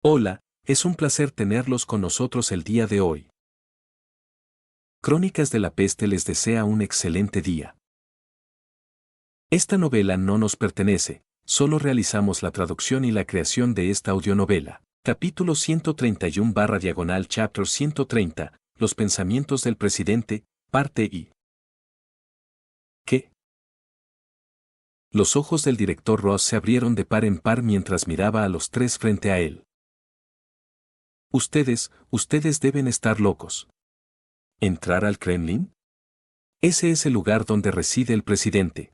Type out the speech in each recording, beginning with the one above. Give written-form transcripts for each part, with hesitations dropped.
Hola, es un placer tenerlos con nosotros el día de hoy. Crónicas de la Peste les desea un excelente día. Esta novela no nos pertenece, solo realizamos la traducción y la creación de esta audionovela. Capítulo 131/Chapter 130, Los pensamientos del presidente, parte I. ¿Qué? Los ojos del director Ross se abrieron de par en par mientras miraba a los tres frente a él. Ustedes deben estar locos. ¿Entrar al Kremlin? Ese es el lugar donde reside el presidente.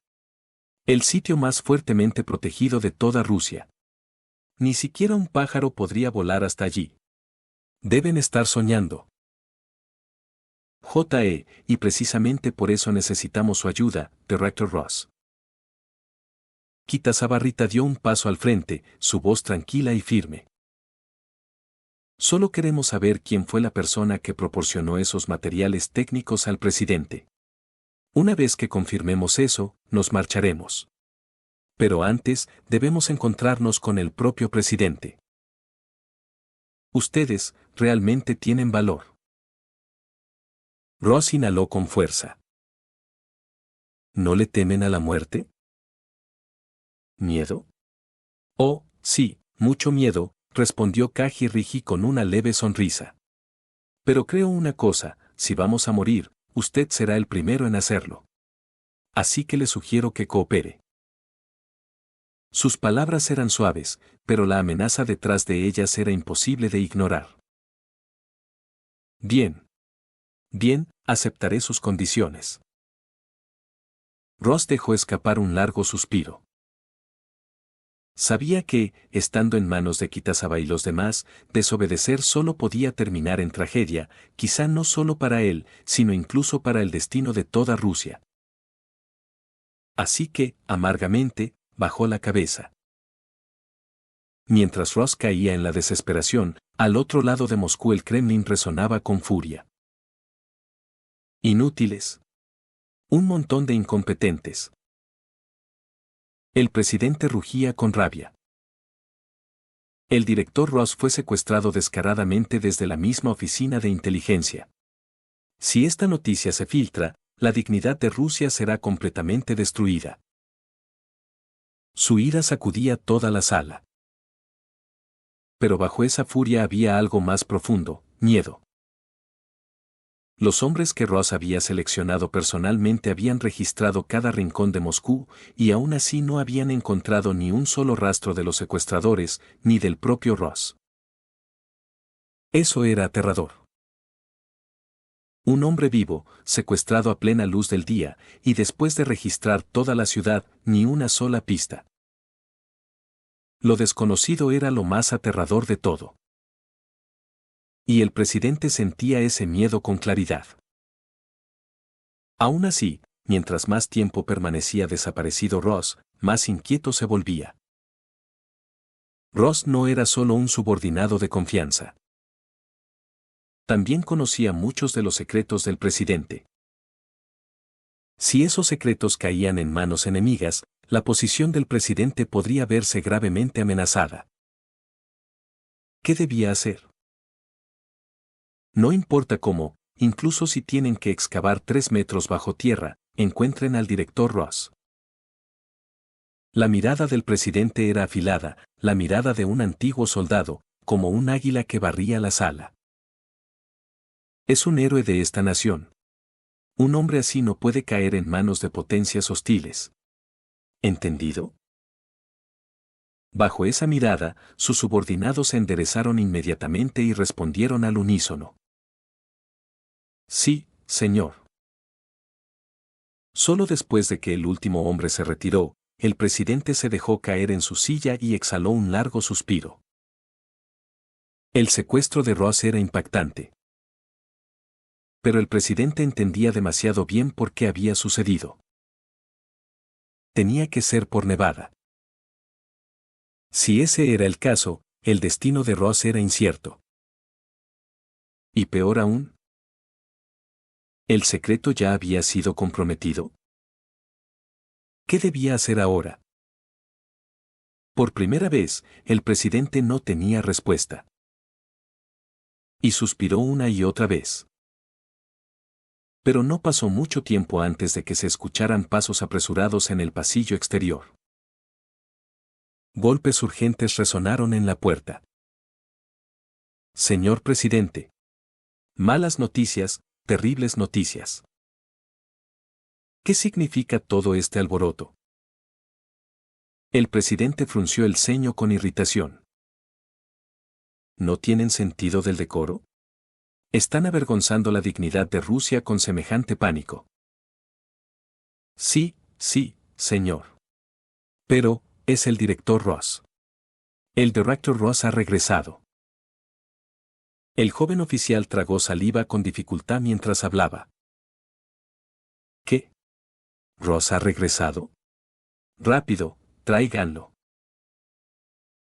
El sitio más fuertemente protegido de toda Rusia. Ni siquiera un pájaro podría volar hasta allí. Deben estar soñando. Y precisamente por eso necesitamos su ayuda, Director Ross. Kitazabarrita dio un paso al frente, su voz tranquila y firme. Solo queremos saber quién fue la persona que proporcionó esos materiales técnicos al presidente. Una vez que confirmemos eso, nos marcharemos. Pero antes, debemos encontrarnos con el propio presidente. Ustedes, realmente tienen valor. Ross inhaló con fuerza. ¿No le temen a la muerte? ¿Miedo? Oh, sí, mucho miedo, respondió Kajirigi con una leve sonrisa. Pero creo una cosa, si vamos a morir, usted será el primero en hacerlo. Así que le sugiero que coopere. Sus palabras eran suaves, pero la amenaza detrás de ellas era imposible de ignorar. Bien. Bien, aceptaré sus condiciones. Ross dejó escapar un largo suspiro. Sabía que, estando en manos de Kitazawa y los demás, desobedecer solo podía terminar en tragedia, quizá no solo para él, sino incluso para el destino de toda Rusia. Así que, amargamente, bajó la cabeza. Mientras Ross caía en la desesperación, al otro lado de Moscú el Kremlin resonaba con furia. Inútiles. Un montón de incompetentes. El presidente rugía con rabia. El director Ross fue secuestrado descaradamente desde la misma oficina de inteligencia. Si esta noticia se filtra, la dignidad de Rusia será completamente destruida. Su ira sacudía toda la sala. Pero bajo esa furia había algo más profundo, miedo. Los hombres que Ross había seleccionado personalmente habían registrado cada rincón de Moscú, y aún así no habían encontrado ni un solo rastro de los secuestradores, ni del propio Ross. Eso era aterrador. Un hombre vivo, secuestrado a plena luz del día, y después de registrar toda la ciudad, ni una sola pista. Lo desconocido era lo más aterrador de todo. Y el presidente sentía ese miedo con claridad. Aún así, mientras más tiempo permanecía desaparecido Ross, más inquieto se volvía. Ross no era solo un subordinado de confianza. También conocía muchos de los secretos del presidente. Si esos secretos caían en manos enemigas, la posición del presidente podría verse gravemente amenazada. ¿Qué debía hacer? No importa cómo, incluso si tienen que excavar 3 metros bajo tierra, encuentren al director Ross. La mirada del presidente era afilada, la mirada de un antiguo soldado, como un águila que barría la sala. Es un héroe de esta nación. Un hombre así no puede caer en manos de potencias hostiles. ¿Entendido? Bajo esa mirada, sus subordinados se enderezaron inmediatamente y respondieron al unísono. Sí, señor. Solo después de que el último hombre se retiró, el presidente se dejó caer en su silla y exhaló un largo suspiro. El secuestro de Ross era impactante. Pero el presidente entendía demasiado bien por qué había sucedido. Tenía que ser por Nevada. Si ese era el caso, el destino de Ross era incierto. Y peor aún, ¿el secreto ya había sido comprometido? ¿Qué debía hacer ahora? Por primera vez, el presidente no tenía respuesta. Y suspiró una y otra vez. Pero no pasó mucho tiempo antes de que se escucharan pasos apresurados en el pasillo exterior. Golpes urgentes resonaron en la puerta. Señor presidente. Malas noticias, terribles noticias. ¿Qué significa todo este alboroto? El presidente frunció el ceño con irritación. ¿No tienen sentido del decoro? Están avergonzando la dignidad de Rusia con semejante pánico. Sí, señor. Pero, es el director Ross. El director Ross ha regresado. El joven oficial tragó saliva con dificultad mientras hablaba. ¿Qué? ¿Ross ha regresado? Rápido, tráiganlo.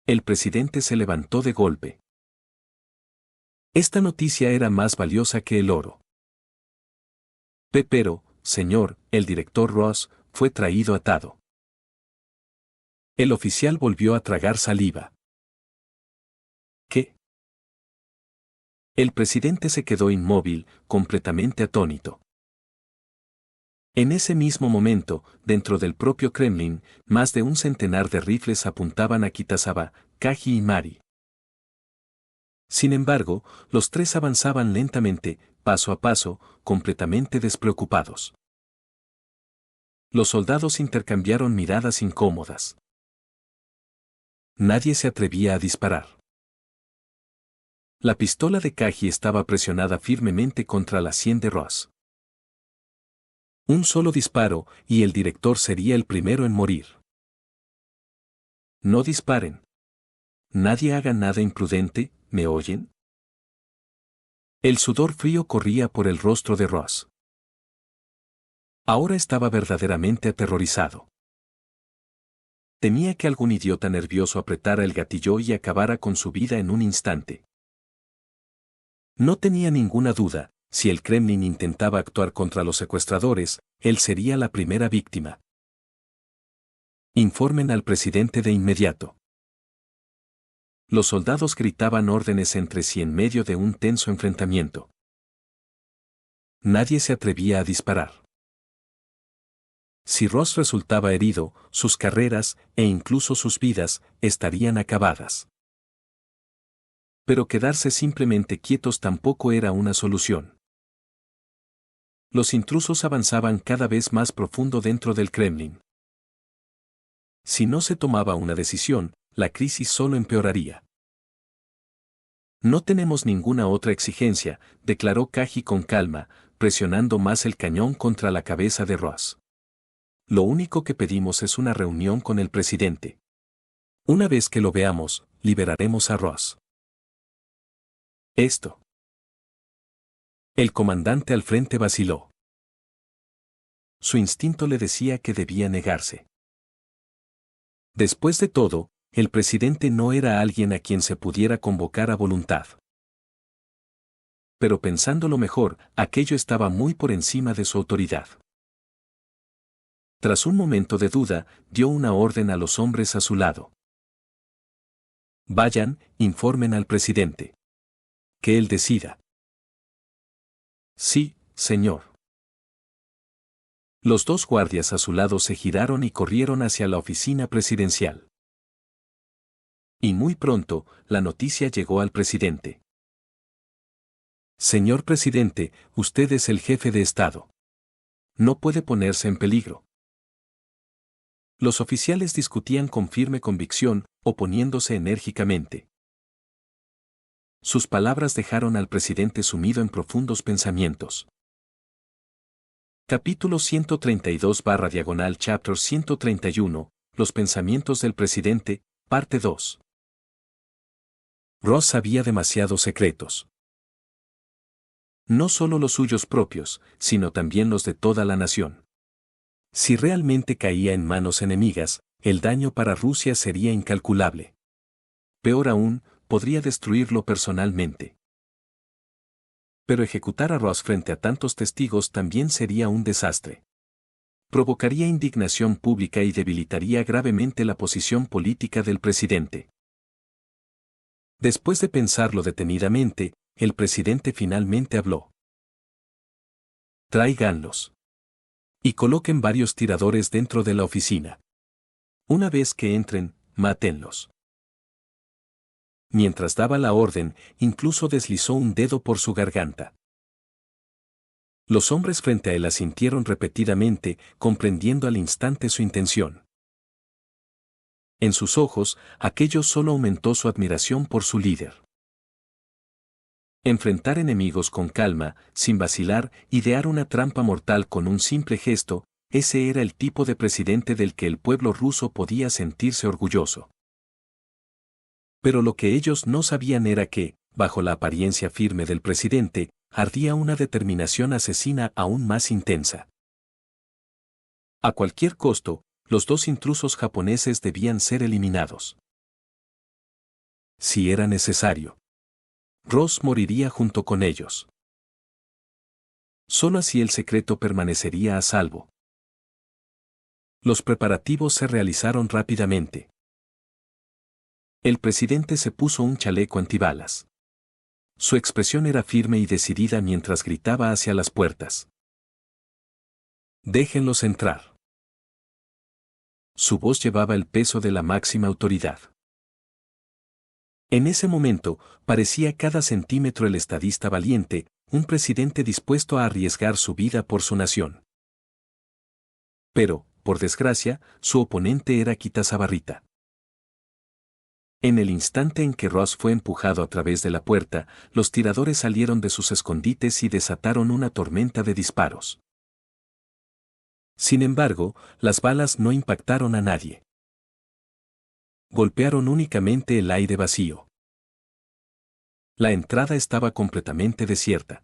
El presidente se levantó de golpe. Esta noticia era más valiosa que el oro. Pero, señor, el director Ross fue traído atado. El oficial volvió a tragar saliva. ¿Qué? El presidente se quedó inmóvil, completamente atónito. En ese mismo momento, dentro del propio Kremlin, más de un centenar de rifles apuntaban a Kitazawa, Kaji y Mari. Sin embargo, los tres avanzaban lentamente, paso a paso, completamente despreocupados. Los soldados intercambiaron miradas incómodas. Nadie se atrevía a disparar. La pistola de Kaji estaba presionada firmemente contra la sien de Ross. Un solo disparo, y el director sería el primero en morir. No disparen. Nadie haga nada imprudente, ¿me oyen? El sudor frío corría por el rostro de Ross. Ahora estaba verdaderamente aterrorizado. Temía que algún idiota nervioso apretara el gatillo y acabara con su vida en un instante. No tenía ninguna duda, si el Kremlin intentaba actuar contra los secuestradores, él sería la primera víctima. Informen al presidente de inmediato. Los soldados gritaban órdenes entre sí en medio de un tenso enfrentamiento. Nadie se atrevía a disparar. Si Ross resultaba herido, sus carreras, e incluso sus vidas, estarían acabadas. Pero quedarse simplemente quietos tampoco era una solución. Los intrusos avanzaban cada vez más profundo dentro del Kremlin. Si no se tomaba una decisión, la crisis solo empeoraría. No tenemos ninguna otra exigencia, declaró Kaji con calma, presionando más el cañón contra la cabeza de Ross. Lo único que pedimos es una reunión con el presidente. Una vez que lo veamos, liberaremos a Ross. Esto. El comandante al frente vaciló. Su instinto le decía que debía negarse. Después de todo, el presidente no era alguien a quien se pudiera convocar a voluntad. Pero pensándolo mejor, aquello estaba muy por encima de su autoridad. Tras un momento de duda, dio una orden a los hombres a su lado. Vayan, informen al presidente. Que él decida. Sí, señor. Los dos guardias a su lado se giraron y corrieron hacia la oficina presidencial. Y muy pronto, la noticia llegó al presidente. Señor presidente, usted es el jefe de Estado. No puede ponerse en peligro. Los oficiales discutían con firme convicción, oponiéndose enérgicamente. Sus palabras dejaron al presidente sumido en profundos pensamientos. Capítulo 132/Chapter 131, Los pensamientos del presidente, parte 2. Ross sabía demasiados secretos. No solo los suyos propios, sino también los de toda la nación. Si realmente caía en manos enemigas, el daño para Rusia sería incalculable. Peor aún, podría destruirlo personalmente. Pero ejecutar a Ross frente a tantos testigos también sería un desastre. provocaría indignación pública y debilitaría gravemente la posición política del presidente. Después de pensarlo detenidamente, el presidente finalmente habló. Tráiganlos. Y coloquen varios tiradores dentro de la oficina. Una vez que entren, mátenlos. Mientras daba la orden, incluso deslizó un dedo por su garganta. Los hombres frente a él asintieron repetidamente, comprendiendo al instante su intención. En sus ojos, aquello solo aumentó su admiración por su líder. Enfrentar enemigos con calma, sin vacilar, idear una trampa mortal con un simple gesto, ese era el tipo de presidente del que el pueblo ruso podía sentirse orgulloso. Pero lo que ellos no sabían era que, bajo la apariencia firme del presidente, ardía una determinación asesina aún más intensa. A cualquier costo, los dos intrusos japoneses debían ser eliminados. Si era necesario, Ross moriría junto con ellos. Solo así el secreto permanecería a salvo. Los preparativos se realizaron rápidamente. El presidente se puso un chaleco antibalas. Su expresión era firme y decidida mientras gritaba hacia las puertas. Déjenlos entrar. Su voz llevaba el peso de la máxima autoridad. En ese momento, parecía cada centímetro el estadista valiente, un presidente dispuesto a arriesgar su vida por su nación. Pero, por desgracia, su oponente era Kitazabarrita. En el instante en que Ross fue empujado a través de la puerta, los tiradores salieron de sus escondites y desataron una tormenta de disparos. Sin embargo, las balas no impactaron a nadie. Golpearon únicamente el aire vacío. La entrada estaba completamente desierta.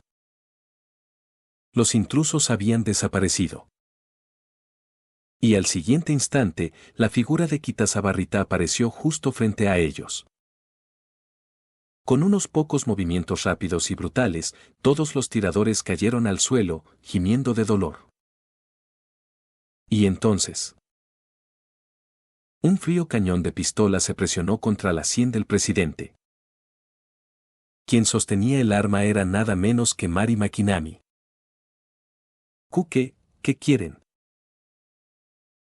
Los intrusos habían desaparecido. Y al siguiente instante, la figura de Kitazabarrita apareció justo frente a ellos. Con unos pocos movimientos rápidos y brutales, todos los tiradores cayeron al suelo, gimiendo de dolor. Y entonces, un frío cañón de pistola se presionó contra la sien del presidente. Quien sostenía el arma era nada menos que Mari Makinami. ¿Qué quieren?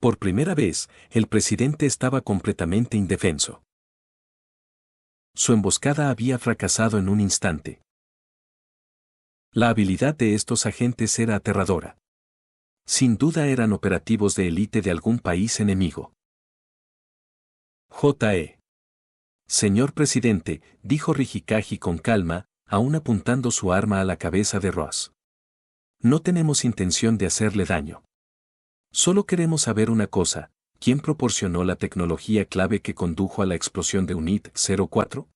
Por primera vez, el presidente estaba completamente indefenso. Su emboscada había fracasado en un instante. La habilidad de estos agentes era aterradora. Sin duda eran operativos de élite de algún país enemigo. J.E. Señor presidente, dijo Rijikaji con calma, aún apuntando su arma a la cabeza de Ross. No tenemos intención de hacerle daño. Solo queremos saber una cosa, ¿quién proporcionó la tecnología clave que condujo a la explosión de UNIT 04?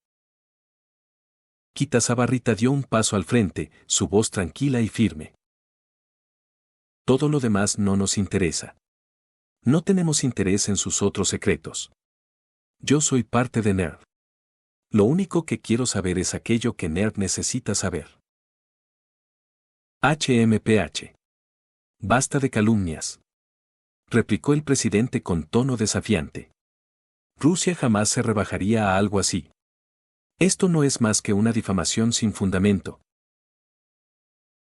Kitazabarrita dio un paso al frente, su voz tranquila y firme. Todo lo demás no nos interesa. No tenemos interés en sus otros secretos. Yo soy parte de NERD. Lo único que quiero saber es aquello que NERD necesita saber. HMPH. Basta de calumnias, replicó el presidente con tono desafiante. Rusia jamás se rebajaría a algo así. Esto no es más que una difamación sin fundamento.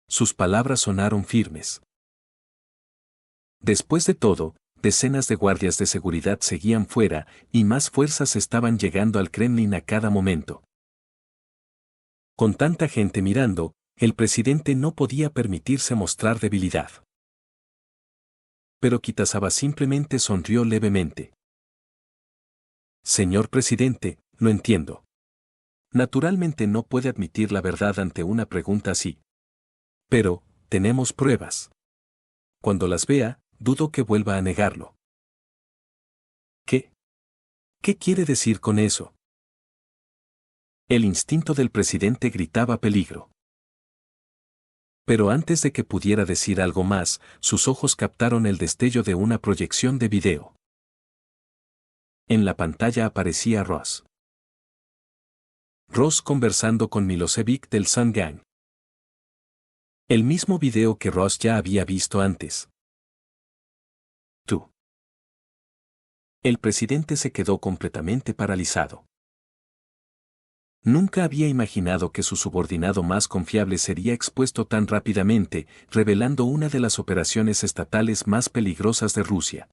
Sus palabras sonaron firmes. Después de todo, decenas de guardias de seguridad seguían fuera, y más fuerzas estaban llegando al Kremlin a cada momento. Con tanta gente mirando, el presidente no podía permitirse mostrar debilidad. Pero Kitazawa simplemente sonrió levemente. Señor presidente, lo entiendo. Naturalmente no puede admitir la verdad ante una pregunta así. Pero, tenemos pruebas. Cuando las vea, dudo que vuelva a negarlo. ¿Qué? ¿Qué quiere decir con eso? El instinto del presidente gritaba peligro. Pero antes de que pudiera decir algo más, sus ojos captaron el destello de una proyección de video. En la pantalla aparecía Ross. Ross conversando con Milosevic del Sungang. El mismo video que Ross ya había visto antes. El presidente se quedó completamente paralizado. Nunca había imaginado que su subordinado más confiable sería expuesto tan rápidamente, revelando una de las operaciones estatales más peligrosas de Rusia.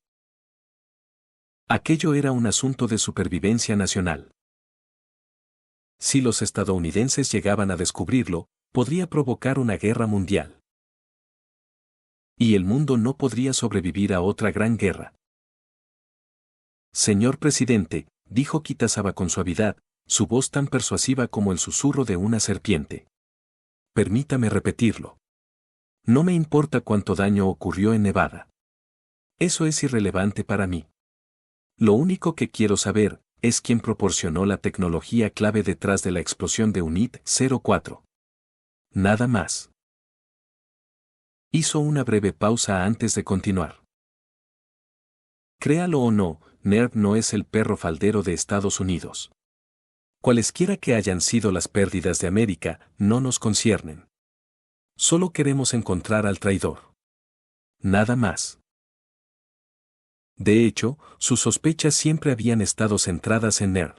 Aquello era un asunto de supervivencia nacional. Si los estadounidenses llegaban a descubrirlo, podría provocar una guerra mundial. Y el mundo no podría sobrevivir a otra gran guerra. Señor presidente, dijo Kitazawa con suavidad, su voz tan persuasiva como el susurro de una serpiente. Permítame repetirlo. No me importa cuánto daño ocurrió en Nevada. Eso es irrelevante para mí. Lo único que quiero saber es quién proporcionó la tecnología clave detrás de la explosión de UNIT-04. Nada más. Hizo una breve pausa antes de continuar. Créalo o no, NERV no es el perro faldero de Estados Unidos. Cualesquiera que hayan sido las pérdidas de América, no nos conciernen. Solo queremos encontrar al traidor. Nada más. De hecho, sus sospechas siempre habían estado centradas en NERV.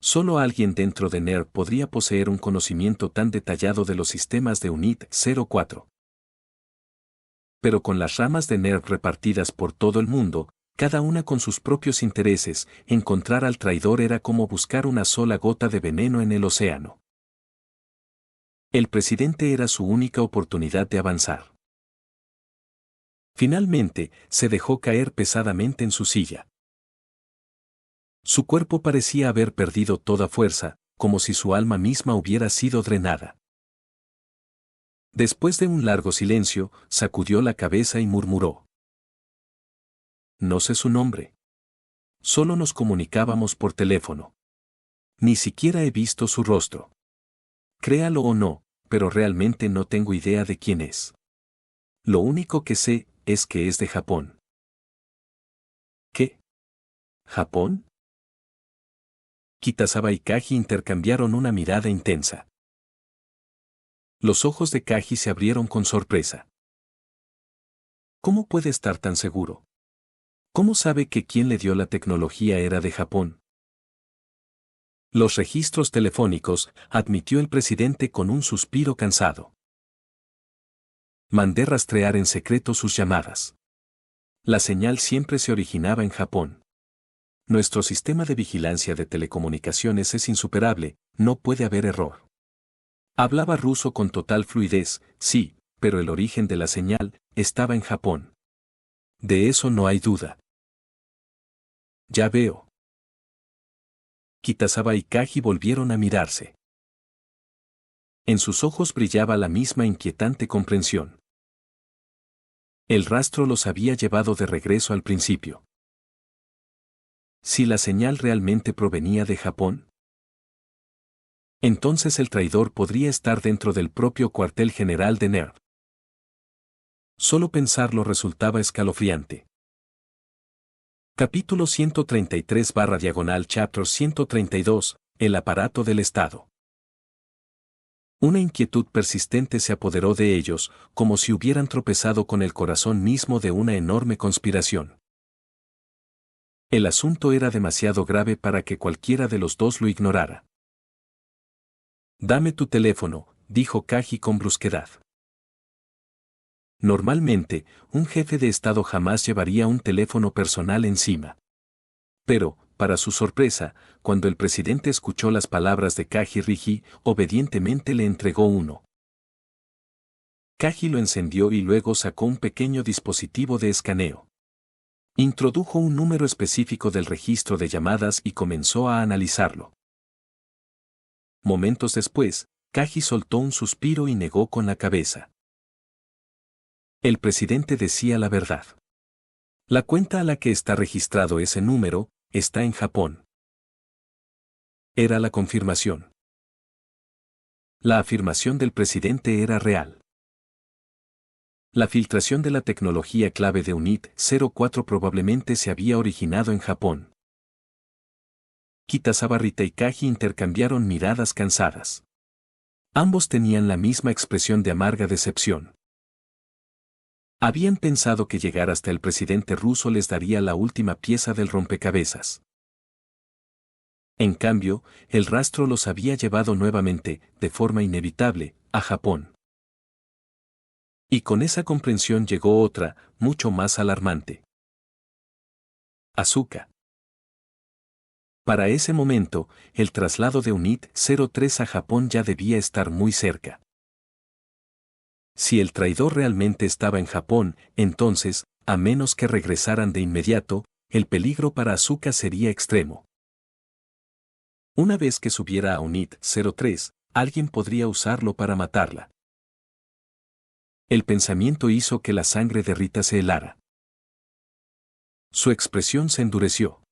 Solo alguien dentro de NERV podría poseer un conocimiento tan detallado de los sistemas de UNIT-04. Pero con las ramas de NERV repartidas por todo el mundo, cada una con sus propios intereses, encontrar al traidor era como buscar una sola gota de veneno en el océano. El presidente era su única oportunidad de avanzar. Finalmente, se dejó caer pesadamente en su silla. Su cuerpo parecía haber perdido toda fuerza, como si su alma misma hubiera sido drenada. Después de un largo silencio, sacudió la cabeza y murmuró. No sé su nombre. Solo nos comunicábamos por teléfono. Ni siquiera he visto su rostro. Créalo o no, pero realmente no tengo idea de quién es. Lo único que sé es que es de Japón. ¿Qué? ¿Japón? Kitazawa y Kaji intercambiaron una mirada intensa. Los ojos de Kaji se abrieron con sorpresa. ¿Cómo puede estar tan seguro? ¿Cómo sabe que quien le dio la tecnología era de Japón? Los registros telefónicos, admitió el presidente con un suspiro cansado. Mandé rastrear en secreto sus llamadas. La señal siempre se originaba en Japón. Nuestro sistema de vigilancia de telecomunicaciones es insuperable, no puede haber error. Hablaba ruso con total fluidez, sí, pero el origen de la señal estaba en Japón. De eso no hay duda. Ya veo. Kitazawa y Kaji volvieron a mirarse. En sus ojos brillaba la misma inquietante comprensión. El rastro los había llevado de regreso al principio. Si la señal realmente provenía de Japón, entonces el traidor podría estar dentro del propio cuartel general de NERV. Solo pensarlo resultaba escalofriante. Capítulo 133/Chapter 132, El aparato del Estado. Una inquietud persistente se apoderó de ellos, como si hubieran tropezado con el corazón mismo de una enorme conspiración. El asunto era demasiado grave para que cualquiera de los dos lo ignorara. Dame tu teléfono, dijo Kaji con brusquedad. Normalmente, un jefe de Estado jamás llevaría un teléfono personal encima. Pero, para su sorpresa, cuando el presidente escuchó las palabras de Kaji Rigi, obedientemente le entregó uno. Kaji lo encendió y luego sacó un pequeño dispositivo de escaneo. Introdujo un número específico del registro de llamadas y comenzó a analizarlo. Momentos después, Kaji soltó un suspiro y negó con la cabeza. El presidente decía la verdad. La cuenta a la que está registrado ese número está en Japón. Era la confirmación. La afirmación del presidente era real. La filtración de la tecnología clave de UNIT-04 probablemente se había originado en Japón. Kitazawa y Kaji intercambiaron miradas cansadas. Ambos tenían la misma expresión de amarga decepción. Habían pensado que llegar hasta el presidente ruso les daría la última pieza del rompecabezas. En cambio, el rastro los había llevado nuevamente, de forma inevitable, a Japón. Y con esa comprensión llegó otra, mucho más alarmante. Asuka. Para ese momento, el traslado de UNIT-03 a Japón ya debía estar muy cerca. Si el traidor realmente estaba en Japón, entonces, a menos que regresaran de inmediato, el peligro para Asuka sería extremo. Una vez que subiera a UNIT-03, alguien podría usarlo para matarla. El pensamiento hizo que la sangre de Rita se helara. Su expresión se endureció.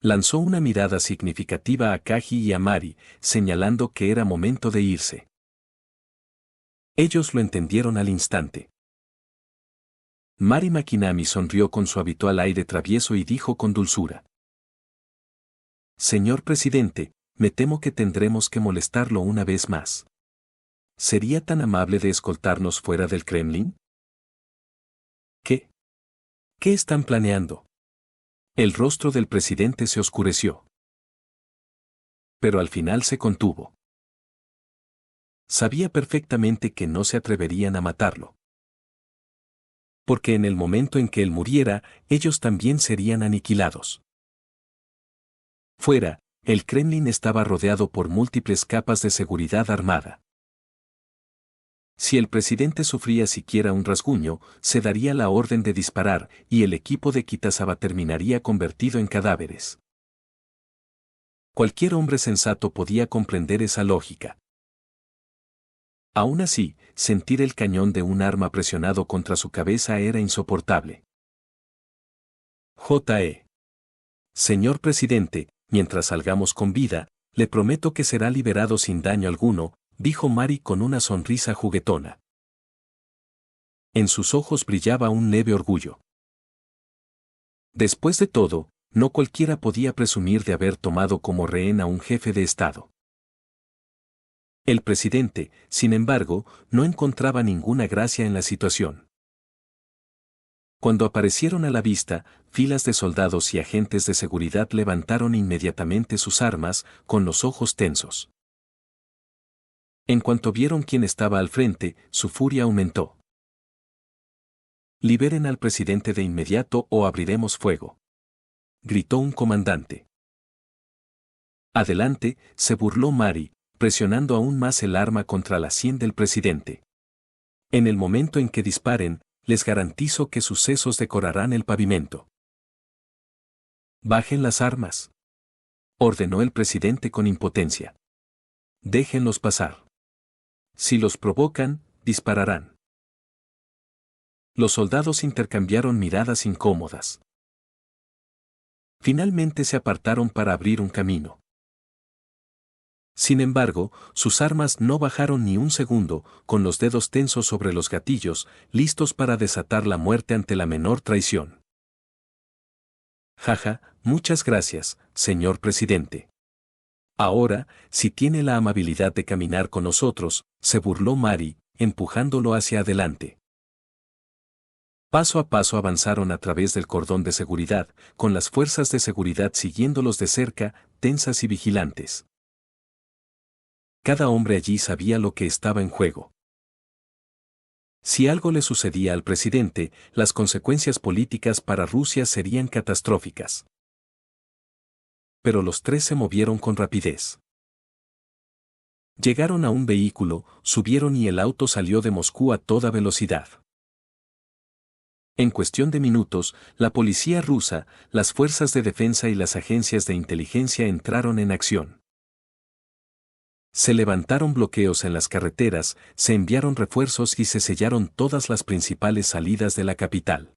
Lanzó una mirada significativa a Kaji y a Mari, señalando que era momento de irse. Ellos lo entendieron al instante. Mari Makinami sonrió con su habitual aire travieso y dijo con dulzura: Señor presidente, me temo que tendremos que molestarlo una vez más. ¿Sería tan amable de escoltarnos fuera del Kremlin? ¿Qué? ¿Qué están planeando? El rostro del presidente se oscureció. Pero al final se contuvo. Sabía perfectamente que no se atreverían a matarlo. Porque en el momento en que él muriera, ellos también serían aniquilados. Fuera, el Kremlin estaba rodeado por múltiples capas de seguridad armada. Si el presidente sufría siquiera un rasguño, se daría la orden de disparar y el equipo de Kitazawa terminaría convertido en cadáveres. Cualquier hombre sensato podía comprender esa lógica. Aún así, sentir el cañón de un arma presionado contra su cabeza era insoportable. J.E. Señor presidente, mientras salgamos con vida, le prometo que será liberado sin daño alguno, dijo Mari con una sonrisa juguetona. En sus ojos brillaba un leve orgullo. Después de todo, no cualquiera podía presumir de haber tomado como rehén a un jefe de Estado. El presidente, sin embargo, no encontraba ninguna gracia en la situación. Cuando aparecieron a la vista, filas de soldados y agentes de seguridad levantaron inmediatamente sus armas, con los ojos tensos. En cuanto vieron quién estaba al frente, su furia aumentó. «Liberen al presidente de inmediato o abriremos fuego», gritó un comandante. «Adelante», se burló Mari, presionando aún más el arma contra la sien del presidente. «En el momento en que disparen, les garantizo que sus sesos decorarán el pavimento». «Bajen las armas», ordenó el presidente con impotencia. «Déjenlos pasar. Si los provocan, dispararán». Los soldados intercambiaron miradas incómodas. Finalmente se apartaron para abrir un camino. Sin embargo, sus armas no bajaron ni un segundo, con los dedos tensos sobre los gatillos, listos para desatar la muerte ante la menor traición. «Jaja, muchas gracias, señor presidente. Ahora, si tiene la amabilidad de caminar con nosotros», se burló Mari, empujándolo hacia adelante. Paso a paso avanzaron a través del cordón de seguridad, con las fuerzas de seguridad siguiéndolos de cerca, tensas y vigilantes. Cada hombre allí sabía lo que estaba en juego. Si algo le sucedía al presidente, las consecuencias políticas para Rusia serían catastróficas. Pero los tres se movieron con rapidez. Llegaron a un vehículo, subieron y el auto salió de Moscú a toda velocidad. En cuestión de minutos, la policía rusa, las fuerzas de defensa y las agencias de inteligencia entraron en acción. Se levantaron bloqueos en las carreteras, se enviaron refuerzos y se sellaron todas las principales salidas de la capital.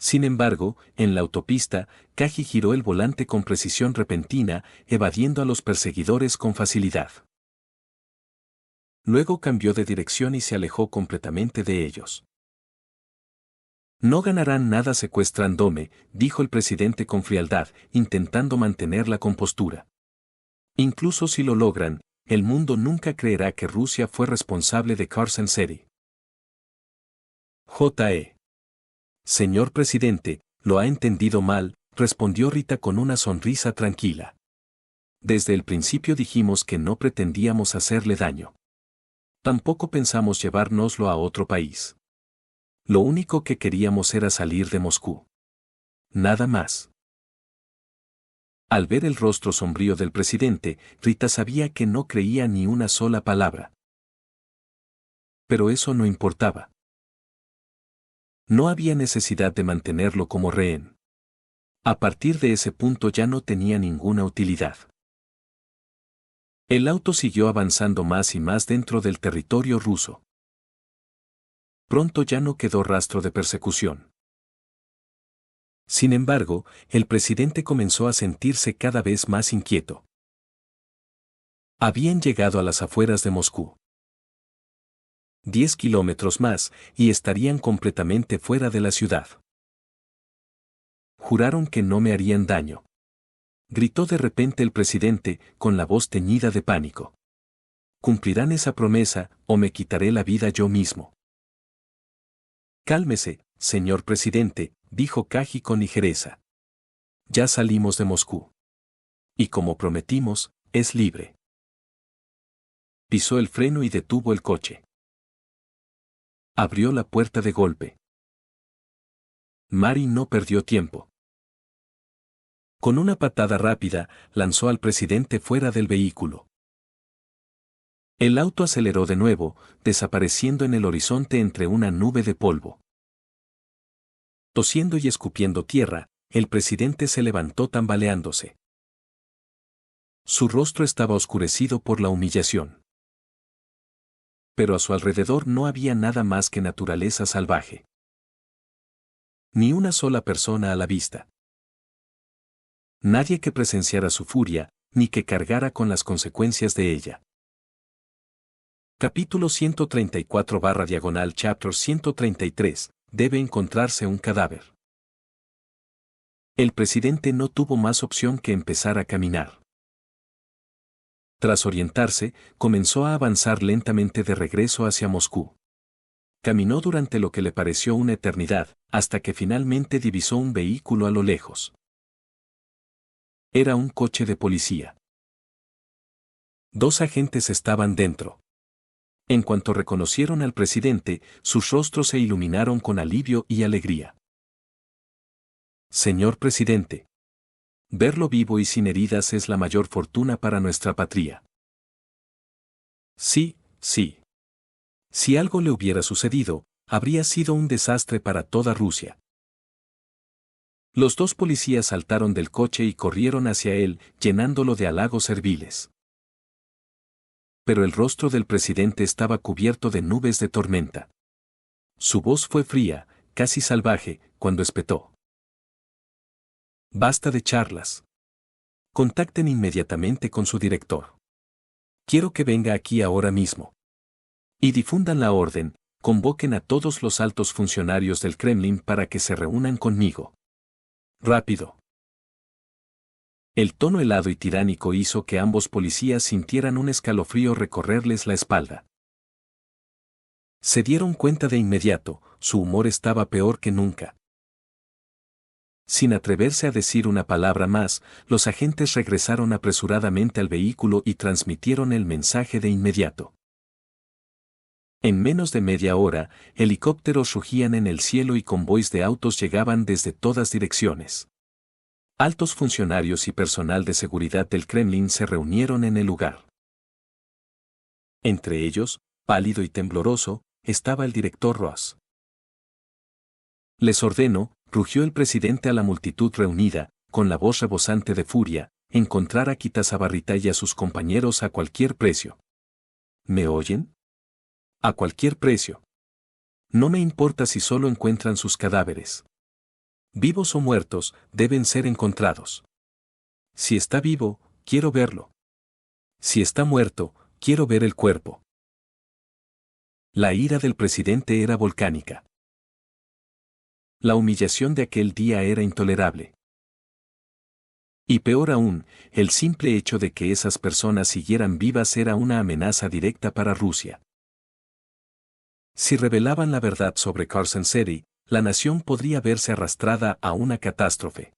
Sin embargo, en la autopista, Kaji giró el volante con precisión repentina, evadiendo a los perseguidores con facilidad. Luego cambió de dirección y se alejó completamente de ellos. «No ganarán nada secuestrándome», dijo el presidente con frialdad, intentando mantener la compostura. «Incluso si lo logran, el mundo nunca creerá que Rusia fue responsable de Carson City». J.E. Señor presidente, lo ha entendido mal, respondió Rita con una sonrisa tranquila. Desde el principio dijimos que no pretendíamos hacerle daño. Tampoco pensamos llevárnoslo a otro país. Lo único que queríamos era salir de Moscú. Nada más. Al ver el rostro sombrío del presidente, Rita sabía que no creía ni una sola palabra. Pero eso no importaba. No había necesidad de mantenerlo como rehén. A partir de ese punto ya no tenía ninguna utilidad. El auto siguió avanzando más y más dentro del territorio ruso. Pronto ya no quedó rastro de persecución. Sin embargo, el presidente comenzó a sentirse cada vez más inquieto. Habían llegado a las afueras de Moscú. 10 kilómetros más, y estarían completamente fuera de la ciudad. Juraron que no me harían daño. Gritó de repente el presidente, con la voz teñida de pánico. Cumplirán esa promesa, o me quitaré la vida yo mismo. Cálmese, señor presidente, dijo Kaji con ligereza. Ya salimos de Moscú. Y como prometimos, es libre. Pisó el freno y detuvo el coche. Abrió la puerta de golpe. Mari no perdió tiempo. Con una patada rápida, lanzó al presidente fuera del vehículo. El auto aceleró de nuevo, desapareciendo en el horizonte entre una nube de polvo. Tosiendo y escupiendo tierra, el presidente se levantó tambaleándose. Su rostro estaba oscurecido por la humillación. Pero a su alrededor no había nada más que naturaleza salvaje. Ni una sola persona a la vista. Nadie que presenciara su furia, ni que cargara con las consecuencias de ella. Capítulo 134/Chapter 133, debe encontrarse un cadáver. El presidente no tuvo más opción que empezar a caminar. Tras orientarse, comenzó a avanzar lentamente de regreso hacia Moscú. Caminó durante lo que le pareció una eternidad, hasta que finalmente divisó un vehículo a lo lejos. Era un coche de policía. 2 agentes estaban dentro. En cuanto reconocieron al presidente, sus rostros se iluminaron con alivio y alegría. Señor presidente. Verlo vivo y sin heridas es la mayor fortuna para nuestra patria. Sí, sí. Si algo le hubiera sucedido, habría sido un desastre para toda Rusia. Los 2 policías saltaron del coche y corrieron hacia él, llenándolo de halagos serviles. Pero el rostro del presidente estaba cubierto de nubes de tormenta. Su voz fue fría, casi salvaje, cuando espetó. Basta de charlas. Contacten inmediatamente con su director. Quiero que venga aquí ahora mismo. Y difundan la orden, convoquen a todos los altos funcionarios del Kremlin para que se reúnan conmigo. Rápido. El tono helado y tiránico hizo que ambos policías sintieran un escalofrío recorrerles la espalda. Se dieron cuenta de inmediato, su humor estaba peor que nunca. Sin atreverse a decir una palabra más, los agentes regresaron apresuradamente al vehículo y transmitieron el mensaje de inmediato. En menos de media hora, helicópteros rugían en el cielo y convoys de autos llegaban desde todas direcciones. Altos funcionarios y personal de seguridad del Kremlin se reunieron en el lugar. Entre ellos, pálido y tembloroso, estaba el director Ross. Les ordeno, rugió el presidente a la multitud reunida, con la voz rebosante de furia, encontrar a Kitazabarrita y a sus compañeros a cualquier precio. ¿Me oyen? A cualquier precio. No me importa si solo encuentran sus cadáveres. Vivos o muertos, deben ser encontrados. Si está vivo, quiero verlo. Si está muerto, quiero ver el cuerpo. La ira del presidente era volcánica. La humillación de aquel día era intolerable. Y peor aún, el simple hecho de que esas personas siguieran vivas era una amenaza directa para Rusia. Si revelaban la verdad sobre Carson City, la nación podría verse arrastrada a una catástrofe.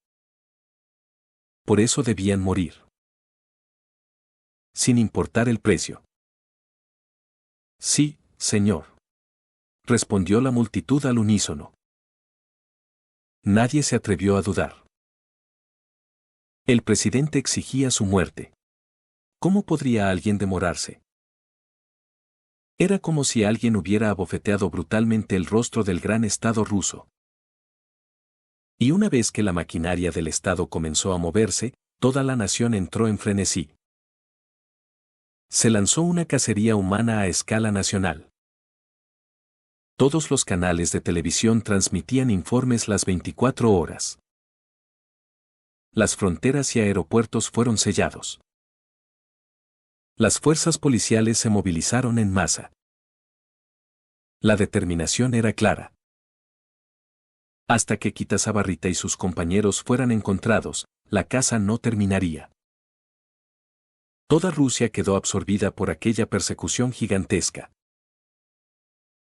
Por eso debían morir. Sin importar el precio. Sí, señor. Respondió la multitud al unísono. Nadie se atrevió a dudar. El presidente exigía su muerte. ¿Cómo podría alguien demorarse? Era como si alguien hubiera abofeteado brutalmente el rostro del gran Estado ruso. Y una vez que la maquinaria del Estado comenzó a moverse, toda la nación entró en frenesí. Se lanzó una cacería humana a escala nacional. Todos los canales de televisión transmitían informes las 24 horas. Las fronteras y aeropuertos fueron sellados. Las fuerzas policiales se movilizaron en masa. La determinación era clara. Hasta que Kitazabarrita y sus compañeros fueran encontrados, la caza no terminaría. Toda Rusia quedó absorbida por aquella persecución gigantesca.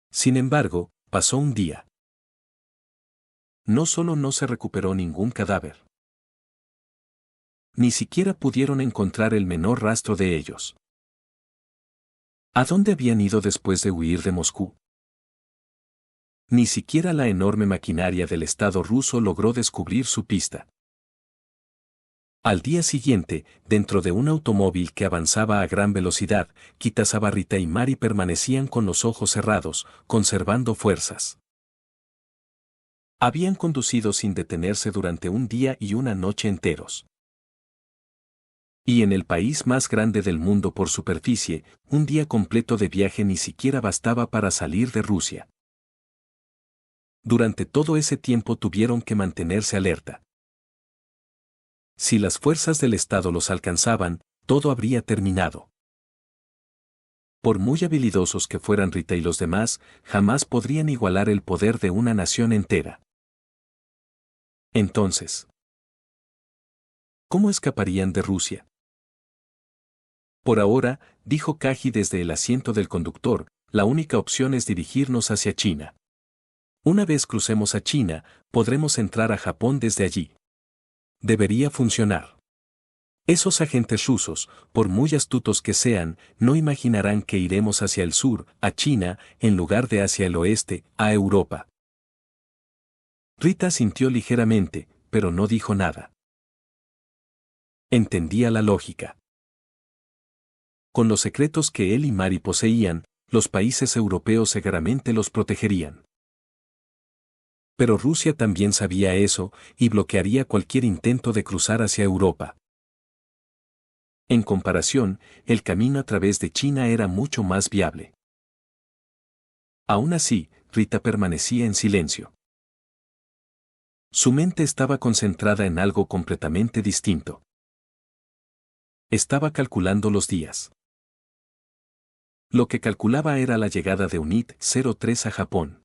Sin embargo, pasó un día. No solo no se recuperó ningún cadáver. Ni siquiera pudieron encontrar el menor rastro de ellos. ¿A dónde habían ido después de huir de Moscú? Ni siquiera la enorme maquinaria del Estado ruso logró descubrir su pista. Al día siguiente, dentro de un automóvil que avanzaba a gran velocidad, Kitazabarrita y Mari permanecían con los ojos cerrados, conservando fuerzas. Habían conducido sin detenerse durante un día y una noche enteros. Y en el país más grande del mundo por superficie, un día completo de viaje ni siquiera bastaba para salir de Rusia. Durante todo ese tiempo tuvieron que mantenerse alerta. Si las fuerzas del Estado los alcanzaban, todo habría terminado. Por muy habilidosos que fueran Rita y los demás, jamás podrían igualar el poder de una nación entera. Entonces, ¿cómo escaparían de Rusia? Por ahora, dijo Kaji desde el asiento del conductor, la única opción es dirigirnos hacia China. Una vez crucemos a China, podremos entrar a Japón desde allí. Debería funcionar. Esos agentes rusos, por muy astutos que sean, no imaginarán que iremos hacia el sur, a China, en lugar de hacia el oeste, a Europa. Rita sintió ligeramente, pero no dijo nada. Entendía la lógica. Con los secretos que él y Mari poseían, los países europeos seguramente los protegerían. Pero Rusia también sabía eso, y bloquearía cualquier intento de cruzar hacia Europa. En comparación, el camino a través de China era mucho más viable. Aún así, Rita permanecía en silencio. Su mente estaba concentrada en algo completamente distinto. Estaba calculando los días. Lo que calculaba era la llegada de UNIT-03 a Japón.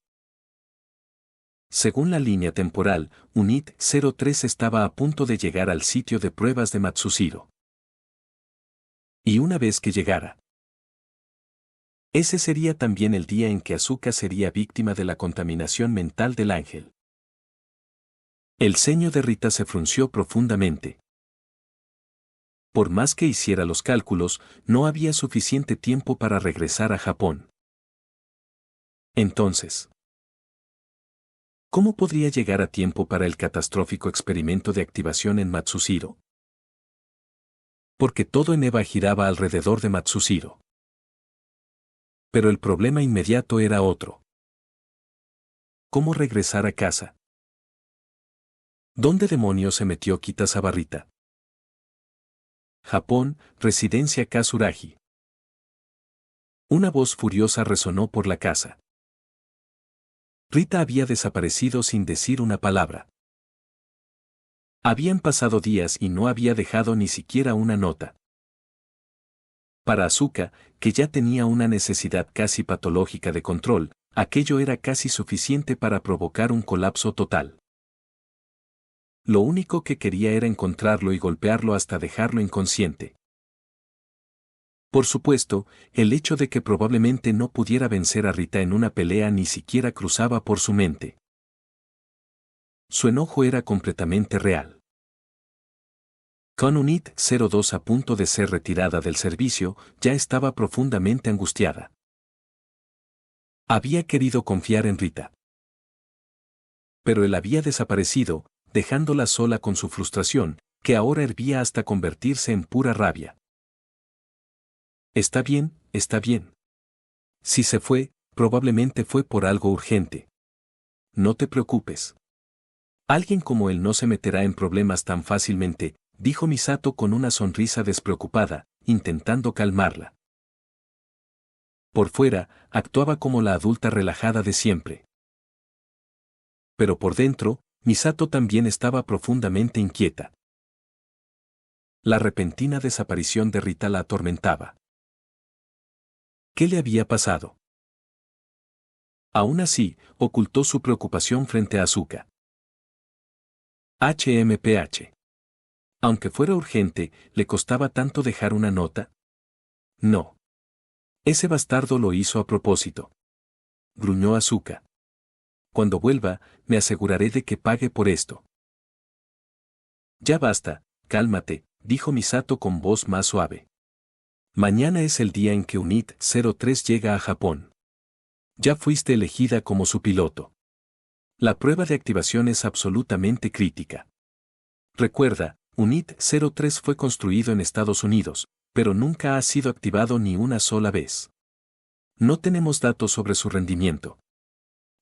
Según la línea temporal, UNIT-03 estaba a punto de llegar al sitio de pruebas de Matsushiro. Y una vez que llegara, ese sería también el día en que Asuka sería víctima de la contaminación mental del ángel. El ceño de Rita se frunció profundamente. Por más que hiciera los cálculos, no había suficiente tiempo para regresar a Japón. Entonces, ¿cómo podría llegar a tiempo para el catastrófico experimento de activación en Matsushiro? Porque todo en Eva giraba alrededor de Matsushiro. Pero el problema inmediato era otro. ¿Cómo regresar a casa? ¿Dónde demonios se metió Kitazabarrita? Japón, residencia Kazuragi. Una voz furiosa resonó por la casa. Rita había desaparecido sin decir una palabra. Habían pasado días y no había dejado ni siquiera una nota. Para Asuka, que ya tenía una necesidad casi patológica de control, aquello era casi suficiente para provocar un colapso total. Lo único que quería era encontrarlo y golpearlo hasta dejarlo inconsciente. Por supuesto, el hecho de que probablemente no pudiera vencer a Rita en una pelea ni siquiera cruzaba por su mente. Su enojo era completamente real. Con UNIT 02 a punto de ser retirada del servicio, ya estaba profundamente angustiada. Había querido confiar en Rita. Pero él había desaparecido, dejándola sola con su frustración, que ahora hervía hasta convertirse en pura rabia. Está bien, está bien. Si se fue, probablemente fue por algo urgente. No te preocupes. Alguien como él no se meterá en problemas tan fácilmente, dijo Misato con una sonrisa despreocupada, intentando calmarla. Por fuera, actuaba como la adulta relajada de siempre. Pero por dentro, Misato también estaba profundamente inquieta. La repentina desaparición de Rita la atormentaba. ¿Qué le había pasado? Aún así, ocultó su preocupación frente a Asuka. HMPH. Aunque fuera urgente, ¿le costaba tanto dejar una nota? No. Ese bastardo lo hizo a propósito. Gruñó Asuka. Cuando vuelva, me aseguraré de que pague por esto. Ya basta, cálmate, dijo Misato con voz más suave. Mañana es el día en que UNIT 03 llega a Japón. Ya fuiste elegida como su piloto. La prueba de activación es absolutamente crítica. Recuerda, UNIT 03 fue construido en Estados Unidos, pero nunca ha sido activado ni una sola vez. No tenemos datos sobre su rendimiento.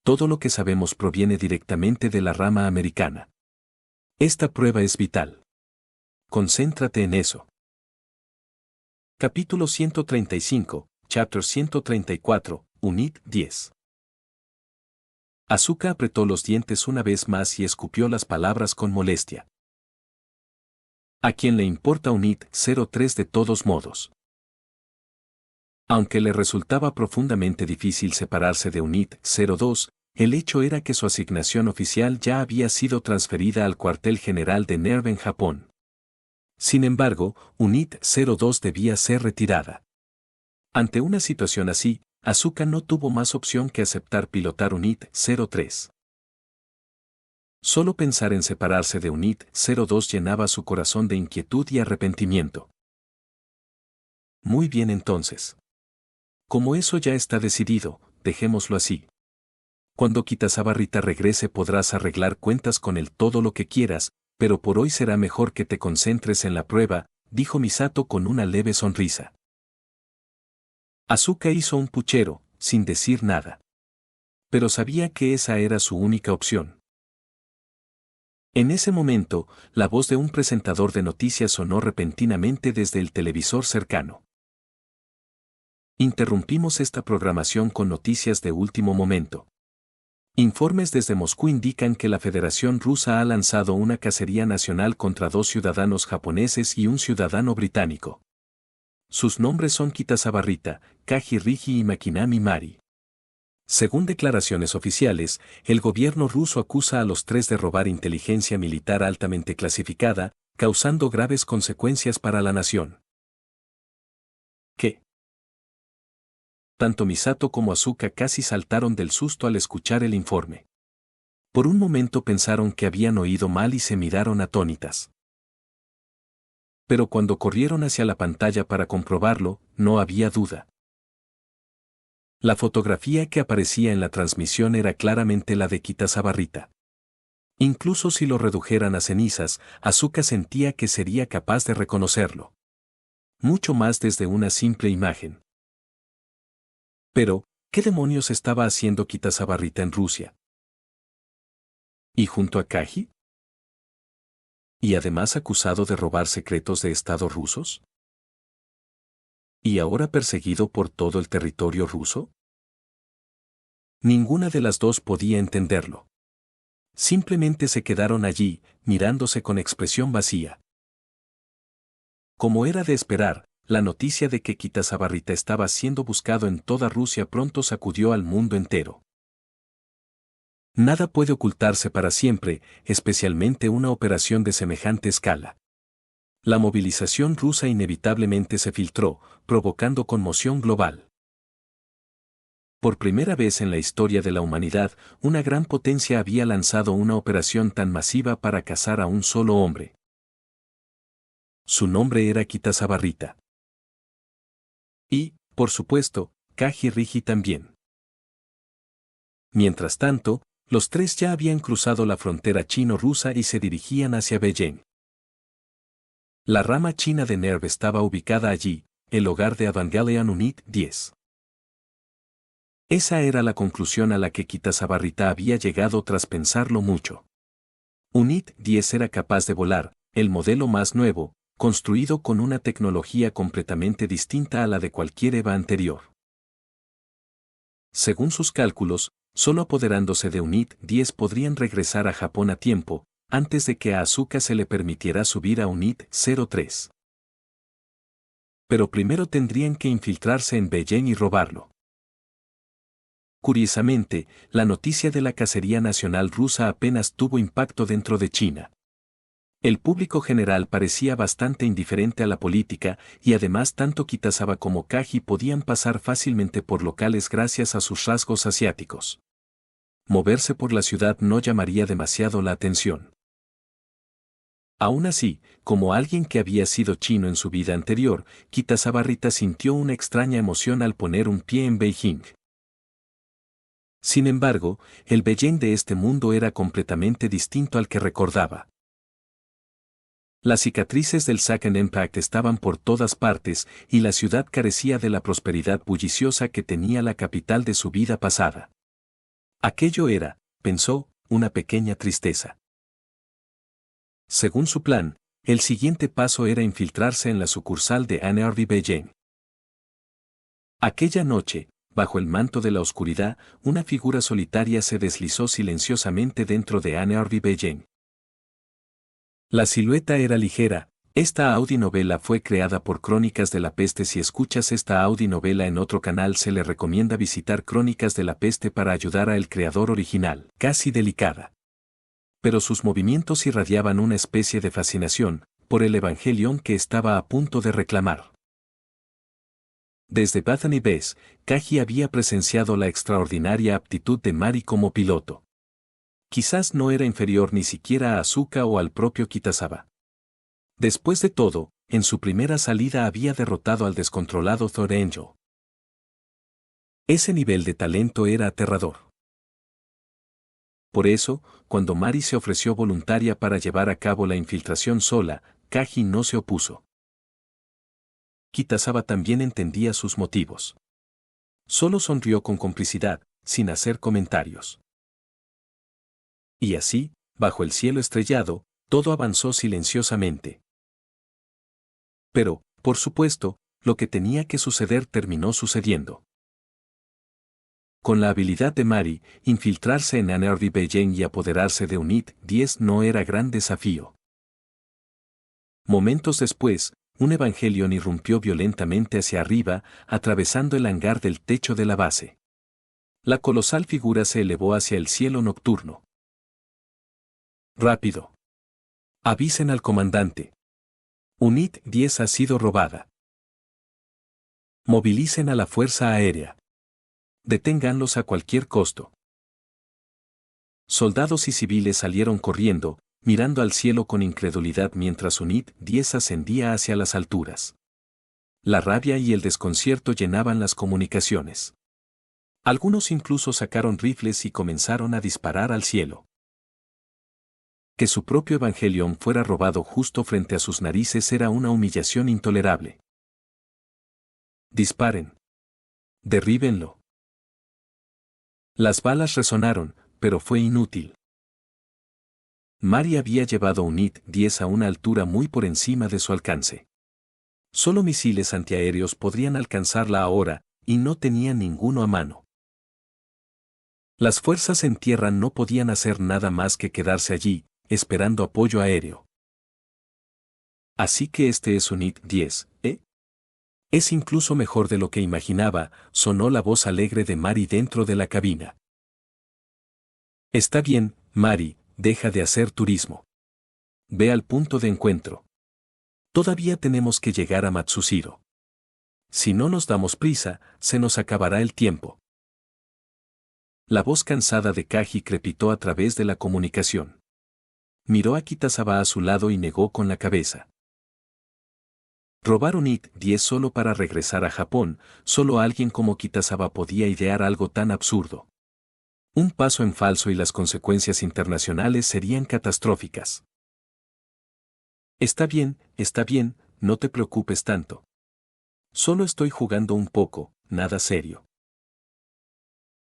Todo lo que sabemos proviene directamente de la rama americana. Esta prueba es vital. Concéntrate en eso. Capítulo 135, Chapter 134, Unit 10. Asuka apretó los dientes una vez más y escupió las palabras con molestia. ¿A quién le importa UNIT 03 de todos modos? Aunque le resultaba profundamente difícil separarse de UNIT 02, el hecho era que su asignación oficial ya había sido transferida al cuartel general de NERV en Japón. Sin embargo, UNIT 02 debía ser retirada. Ante una situación así, Asuka no tuvo más opción que aceptar pilotar UNIT 03. Solo pensar en separarse de UNIT 02 llenaba su corazón de inquietud y arrepentimiento. Muy bien entonces. Como eso ya está decidido, dejémoslo así. Cuando Kitazawa Rita regrese podrás arreglar cuentas con él todo lo que quieras, pero por hoy será mejor que te concentres en la prueba, dijo Misato con una leve sonrisa. Asuka hizo un puchero, sin decir nada. Pero sabía que esa era su única opción. En ese momento, la voz de un presentador de noticias sonó repentinamente desde el televisor cercano. Interrumpimos esta programación con noticias de último momento. Informes desde Moscú indican que la Federación Rusa ha lanzado una cacería nacional contra 2 ciudadanos japoneses y un ciudadano británico. Sus nombres son Kitazawa Rita, Kaji Rigi y Makinami Mari. Según declaraciones oficiales, el gobierno ruso acusa a los 3 de robar inteligencia militar altamente clasificada, causando graves consecuencias para la nación. ¿Qué? Tanto Misato como Asuka casi saltaron del susto al escuchar el informe. Por un momento pensaron que habían oído mal y se miraron atónitas. Pero cuando corrieron hacia la pantalla para comprobarlo, no había duda. La fotografía que aparecía en la transmisión era claramente la de Kitazawa Rita. Incluso si lo redujeran a cenizas, Asuka sentía que sería capaz de reconocerlo. Mucho más desde una simple imagen. Pero, ¿qué demonios estaba haciendo Kitazawa Rita en Rusia? ¿Y junto a Kaji? ¿Y además acusado de robar secretos de Estado rusos? ¿Y ahora perseguido por todo el territorio ruso? Ninguna de las dos podía entenderlo. Simplemente se quedaron allí, mirándose con expresión vacía. Como era de esperar, la noticia de que Kitazawa Rita estaba siendo buscado en toda Rusia pronto sacudió al mundo entero. Nada puede ocultarse para siempre, especialmente una operación de semejante escala. La movilización rusa inevitablemente se filtró, provocando conmoción global. Por primera vez en la historia de la humanidad, una gran potencia había lanzado una operación tan masiva para cazar a un solo hombre. Su nombre era Kitasabarrita. Y, por supuesto, Kaji Riji también. Mientras tanto, los tres ya habían cruzado la frontera chino-rusa y se dirigían hacia Beijing. La rama china de NERV estaba ubicada allí, el hogar de Evangelion Unit 10. Esa era la conclusión a la que Kitasabarrita había llegado tras pensarlo mucho. Unit 10 era capaz de volar, el modelo más nuevo, construido con una tecnología completamente distinta a la de cualquier EVA anterior. Según sus cálculos, solo apoderándose de Unit 10 podrían regresar a Japón a tiempo, antes de que a Asuka se le permitiera subir a Unit 03. Pero primero tendrían que infiltrarse en Beijing y robarlo. Curiosamente, la noticia de la cacería nacional rusa apenas tuvo impacto dentro de China. El público general parecía bastante indiferente a la política y además tanto Kitasawa como Kaji podían pasar fácilmente por locales gracias a sus rasgos asiáticos. Moverse por la ciudad no llamaría demasiado la atención. Aún así, como alguien que había sido chino en su vida anterior, Kitasabarrita sintió una extraña emoción al poner un pie en Beijing. Sin embargo, el Beijing de este mundo era completamente distinto al que recordaba. Las cicatrices del Second Impact estaban por todas partes y la ciudad carecía de la prosperidad bulliciosa que tenía la capital de su vida pasada. Aquello era, pensó, una pequeña tristeza. Según su plan, el siguiente paso era infiltrarse en la sucursal de NRV Beijing. Aquella noche, bajo el manto de la oscuridad, una figura solitaria se deslizó silenciosamente dentro de NRV Beijing. La silueta era ligera. Esta audionovela fue creada por Crónicas de la Peste. Si escuchas esta audionovela en otro canal se le recomienda visitar Crónicas de la Peste para ayudar al creador original, casi delicada. Pero sus movimientos irradiaban una especie de fascinación, por el Evangelion que estaba a punto de reclamar. Desde Bethany Bess, Kaji había presenciado la extraordinaria aptitud de Mari como piloto. Quizás no era inferior ni siquiera a Asuka o al propio Kitasawa. Después de todo, en su primera salida había derrotado al descontrolado Thor Angel. Ese nivel de talento era aterrador. Por eso, cuando Mari se ofreció voluntaria para llevar a cabo la infiltración sola, Kaji no se opuso. Kitasawa también entendía sus motivos. Solo sonrió con complicidad, sin hacer comentarios. Y así, bajo el cielo estrellado, todo avanzó silenciosamente. Pero, por supuesto, lo que tenía que suceder terminó sucediendo. Con la habilidad de Mari, infiltrarse en NRV Beijing y apoderarse de Unit 10 no era gran desafío. Momentos después, un Evangelion irrumpió violentamente hacia arriba, atravesando el hangar del techo de la base. La colosal figura se elevó hacia el cielo nocturno. ¡Rápido! Avisen al comandante. Unit 10 ha sido robada. Movilicen a la Fuerza Aérea. Deténganlos a cualquier costo. Soldados y civiles salieron corriendo, mirando al cielo con incredulidad mientras Unit 10 ascendía hacia las alturas. La rabia y el desconcierto llenaban las comunicaciones. Algunos incluso sacaron rifles y comenzaron a disparar al cielo. Que su propio Evangelion fuera robado justo frente a sus narices era una humillación intolerable. Disparen. Derríbenlo. Las balas resonaron, pero fue inútil. Mari había llevado Unit 10 a una altura muy por encima de su alcance. Solo misiles antiaéreos podrían alcanzarla ahora, y no tenía ninguno a mano. Las fuerzas en tierra no podían hacer nada más que quedarse allí, esperando apoyo aéreo. Así que este es Unit 10, ¿eh? Es incluso mejor de lo que imaginaba, sonó la voz alegre de Mari dentro de la cabina. Está bien, Mari, deja de hacer turismo. Ve al punto de encuentro. Todavía tenemos que llegar a Matsushiro. Si no nos damos prisa, se nos acabará el tiempo. La voz cansada de Kaji crepitó a través de la comunicación. Miró a Kitazawa a su lado y negó con la cabeza. Robar un IT-10 solo para regresar a Japón, solo alguien como Kitazawa podía idear algo tan absurdo. Un paso en falso y las consecuencias internacionales serían catastróficas. Está bien, no te preocupes tanto. Solo estoy jugando un poco, nada serio.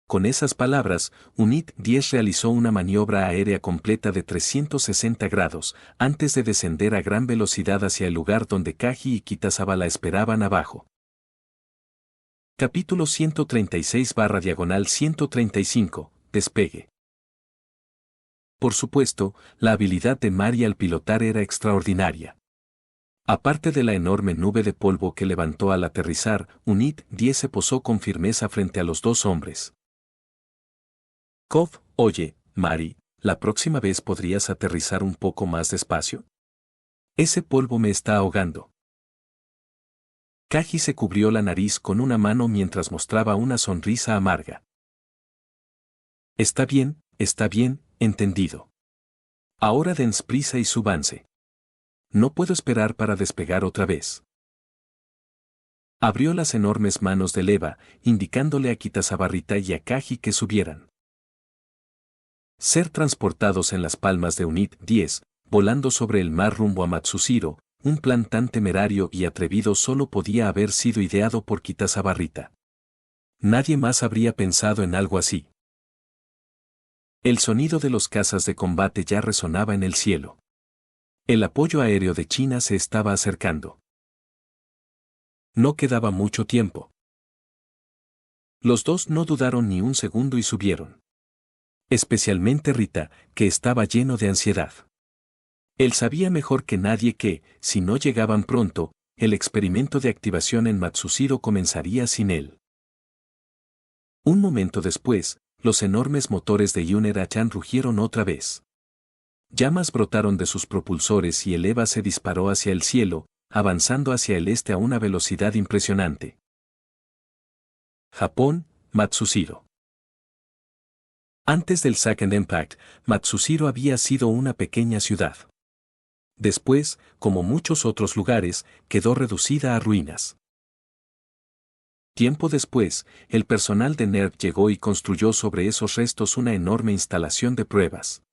Con esas palabras, un IT-10 realizó una maniobra aérea completa de 360 grados, antes de descender a gran velocidad hacia el lugar donde Kaji y Kitazawa la esperaban abajo. Capítulo 136/135, Despegue. Por supuesto, la habilidad de Mari al pilotar era extraordinaria. Aparte de la enorme nube de polvo que levantó al aterrizar, un IT-10 se posó con firmeza frente a los dos hombres. Oye, Mari, ¿la próxima vez podrías aterrizar un poco más despacio? Ese polvo me está ahogando. Kaji se cubrió la nariz con una mano mientras mostraba una sonrisa amarga. Está bien, entendido. Ahora dens prisa y súbanse. No puedo esperar para despegar otra vez. Abrió las enormes manos de Eva, indicándole a Kitazawa y a Kaji que subieran. Ser transportados en las palmas de un IT-10, volando sobre el mar rumbo a Matsushiro, un plan tan temerario y atrevido solo podía haber sido ideado por Kitazawa. Nadie más habría pensado en algo así. El sonido de los cazas de combate ya resonaba en el cielo. El apoyo aéreo de China se estaba acercando. No quedaba mucho tiempo. Los dos no dudaron ni un segundo y subieron. Especialmente Rita, que estaba lleno de ansiedad. Él sabía mejor que nadie que, si no llegaban pronto, el experimento de activación en Matsushiro comenzaría sin él. Un momento después, los enormes motores de Yunera-chan rugieron otra vez. Llamas brotaron de sus propulsores y el EVA se disparó hacia el cielo, avanzando hacia el este a una velocidad impresionante. Japón, Matsushiro. Antes del Second Impact, Matsushiro había sido una pequeña ciudad. Después, como muchos otros lugares, quedó reducida a ruinas. Tiempo después, el personal de NERV llegó y construyó sobre esos restos una enorme instalación de pruebas.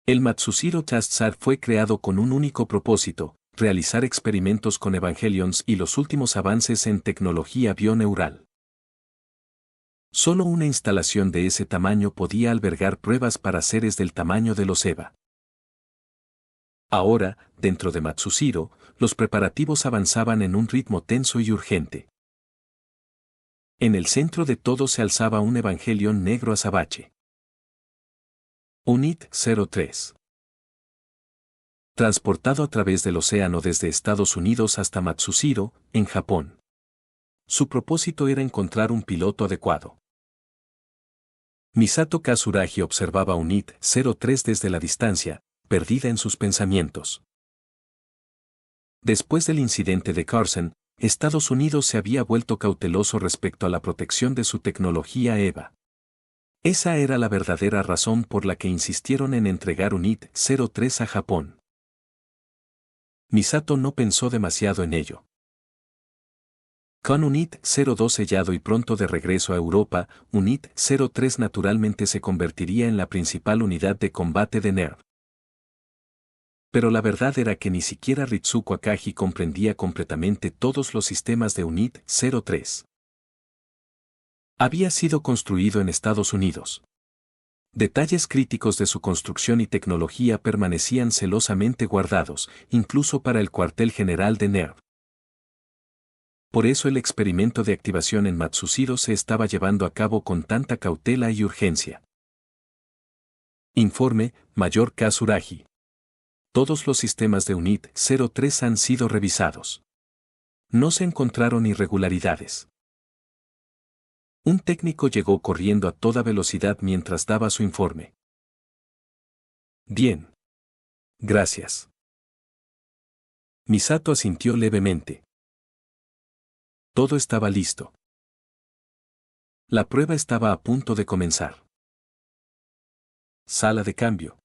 El Matsushiro Test Site fue creado con un único propósito: realizar experimentos con Evangelions y los últimos avances en tecnología bioneural. Solo una instalación de ese tamaño podía albergar pruebas para seres del tamaño de los EVA. Ahora, dentro de Matsushiro, los preparativos avanzaban en un ritmo tenso y urgente. En el centro de todo se alzaba un Evangelion negro azabache. UNIT 03. Transportado a través del océano desde Estados Unidos hasta Matsushiro, en Japón. Su propósito era encontrar un piloto adecuado. Misato Kazuragi observaba UNIT 03 desde la distancia, perdida en sus pensamientos. Después del incidente de Carson, Estados Unidos se había vuelto cauteloso respecto a la protección de su tecnología EVA. Esa era la verdadera razón por la que insistieron en entregar UNIT 03 a Japón. Misato no pensó demasiado en ello. Con UNIT 02 sellado y pronto de regreso a Europa, UNIT 03 naturalmente se convertiría en la principal unidad de combate de NERV. Pero la verdad era que ni siquiera Ritsuko Akagi comprendía completamente todos los sistemas de UNIT 03. Había sido construido en Estados Unidos. Detalles críticos de su construcción y tecnología permanecían celosamente guardados, incluso para el cuartel general de NERV. Por eso el experimento de activación en Matsushiro se estaba llevando a cabo con tanta cautela y urgencia. Informe, Mayor Kazuragi. Todos los sistemas de UNIT 03 han sido revisados. No se encontraron irregularidades. Un técnico llegó corriendo a toda velocidad mientras daba su informe. Bien. Gracias. Misato asintió levemente. Todo estaba listo. La prueba estaba a punto de comenzar. Sala de cambio.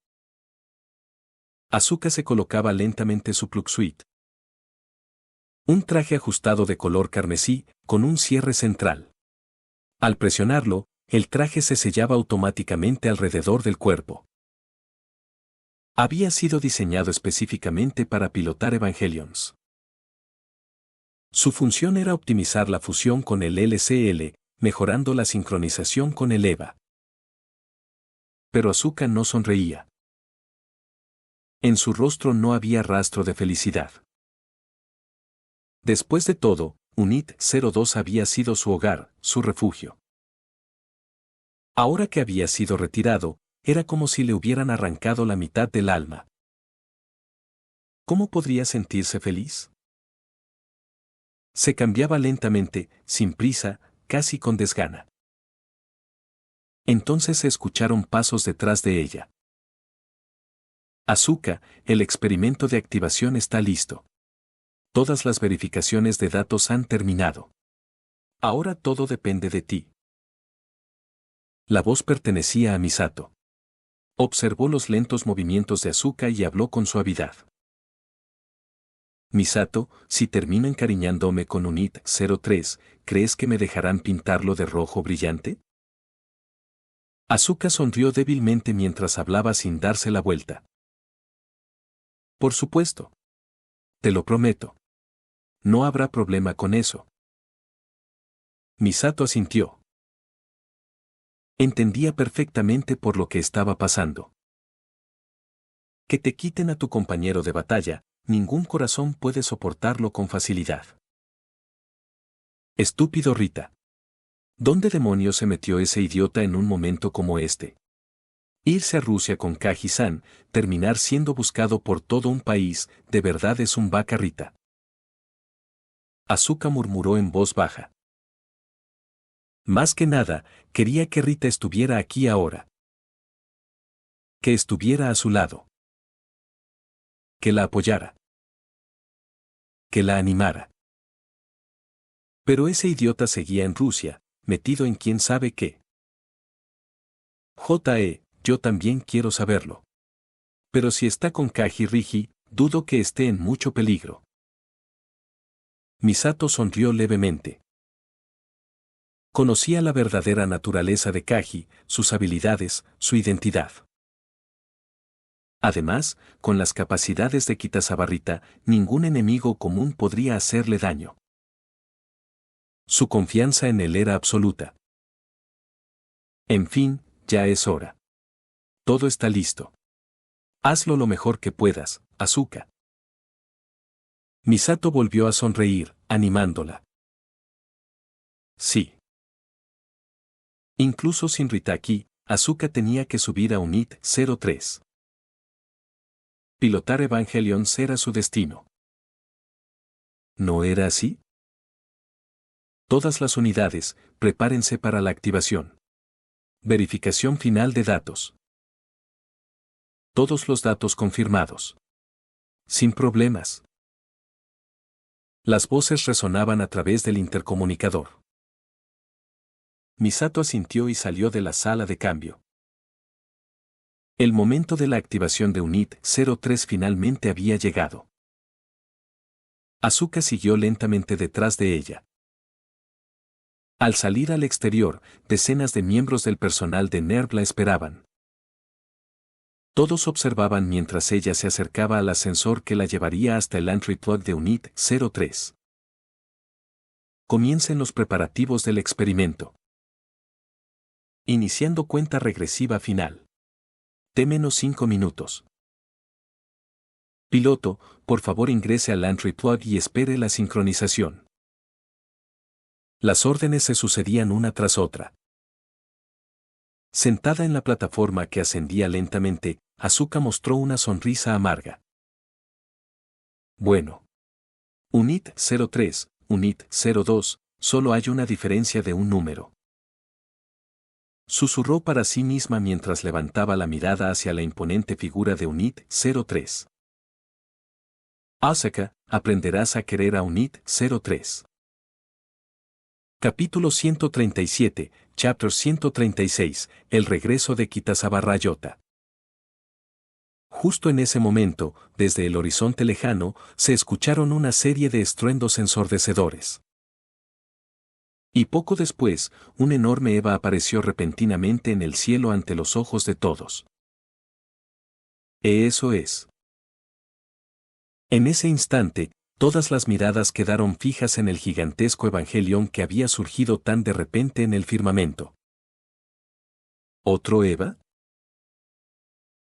Asuka se colocaba lentamente su plugsuit. Un traje ajustado de color carmesí, con un cierre central. Al presionarlo, el traje se sellaba automáticamente alrededor del cuerpo. Había sido diseñado específicamente para pilotar Evangelions. Su función era optimizar la fusión con el LCL, mejorando la sincronización con el EVA. Pero Asuka no sonreía. En su rostro no había rastro de felicidad. Después de todo, UNIT 02 había sido su hogar, su refugio. Ahora que había sido retirado, era como si le hubieran arrancado la mitad del alma. ¿Cómo podría sentirse feliz? Se cambiaba lentamente, sin prisa, casi con desgana. Entonces se escucharon pasos detrás de ella. Asuka, el experimento de activación está listo. Todas las verificaciones de datos han terminado. Ahora todo depende de ti. La voz pertenecía a Misato. Observó los lentos movimientos de Asuka y habló con suavidad. Misato, si termino encariñándome con UNIT 03, ¿crees que me dejarán pintarlo de rojo brillante? Asuka sonrió débilmente mientras hablaba sin darse la vuelta. Por supuesto. Te lo prometo. No habrá problema con eso. Misato asintió. Entendía perfectamente por lo que estaba pasando. Que te quiten a tu compañero de batalla, ningún corazón puede soportarlo con facilidad. Estúpido Rita. ¿Dónde demonios se metió ese idiota en un momento como este? Irse a Rusia con Kaji-san, terminar siendo buscado por todo un país, de verdad es un vaca Rita. Asuka murmuró en voz baja. Más que nada, quería que Rita estuviera aquí ahora. Que estuviera a su lado. Que la apoyara. Que la animara. Pero ese idiota seguía en Rusia, metido en quién sabe qué. Yo también quiero saberlo. Pero si está con Kaji Rigi, dudo que esté en mucho peligro. Misato sonrió levemente. Conocía la verdadera naturaleza de Kaji, sus habilidades, su identidad. Además, con las capacidades de Kitasabarrita, ningún enemigo común podría hacerle daño. Su confianza en él era absoluta. En fin, ya es hora. Todo está listo. Hazlo lo mejor que puedas, Asuka. Misato volvió a sonreír, animándola. Sí. Incluso sin Ritaki, Asuka tenía que subir a UNIT 03. Pilotar Evangelions era su destino. ¿No era así? Todas las unidades, prepárense para la activación. Verificación final de datos. Todos los datos confirmados. Sin problemas. Las voces resonaban a través del intercomunicador. Misato asintió y salió de la sala de cambio. El momento de la activación de UNIT 03 finalmente había llegado. Asuka siguió lentamente detrás de ella. Al salir al exterior, decenas de miembros del personal de NERV la esperaban. Todos observaban mientras ella se acercaba al ascensor que la llevaría hasta el entry plug de UNIT 03. Comiencen los preparativos del experimento. Iniciando cuenta regresiva final. T-5 minutos. Piloto, por favor ingrese al entry plug y espere la sincronización. Las órdenes se sucedían una tras otra. Sentada en la plataforma que ascendía lentamente, Asuka mostró una sonrisa amarga. Bueno. UNIT 03, UNIT 02, solo hay una diferencia de un número. Susurró para sí misma mientras levantaba la mirada hacia la imponente figura de UNIT 03. Asuka, aprenderás a querer a UNIT 03. Capítulo 137, Chapter 136, El regreso de Kitazawa-Ryota. Justo en ese momento, desde el horizonte lejano, se escucharon una serie de estruendos ensordecedores. Y poco después, un enorme Eva apareció repentinamente en el cielo ante los ojos de todos. Eso es. En ese instante, todas las miradas quedaron fijas en el gigantesco Evangelion que había surgido tan de repente en el firmamento. ¿Otro Eva?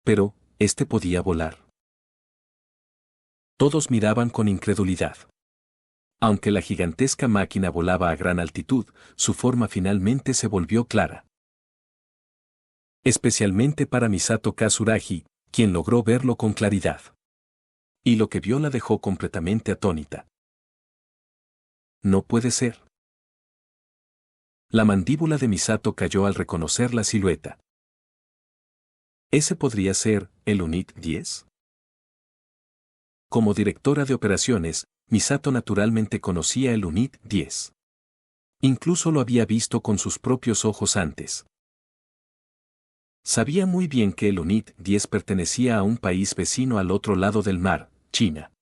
Pero, ¿este podía volar? Todos miraban con incredulidad. Aunque la gigantesca máquina volaba a gran altitud, su forma finalmente se volvió clara. Especialmente para Misato Kazuragi, quien logró verlo con claridad. Y lo que vio la dejó completamente atónita. No puede ser. La mandíbula de Misato cayó al reconocer la silueta. ¿Ese podría ser el UNIT 10? Como directora de operaciones, Misato naturalmente conocía el UNIT 10. Incluso lo había visto con sus propios ojos antes. Sabía muy bien que el UNIT 10 pertenecía a un país vecino al otro lado del mar, China.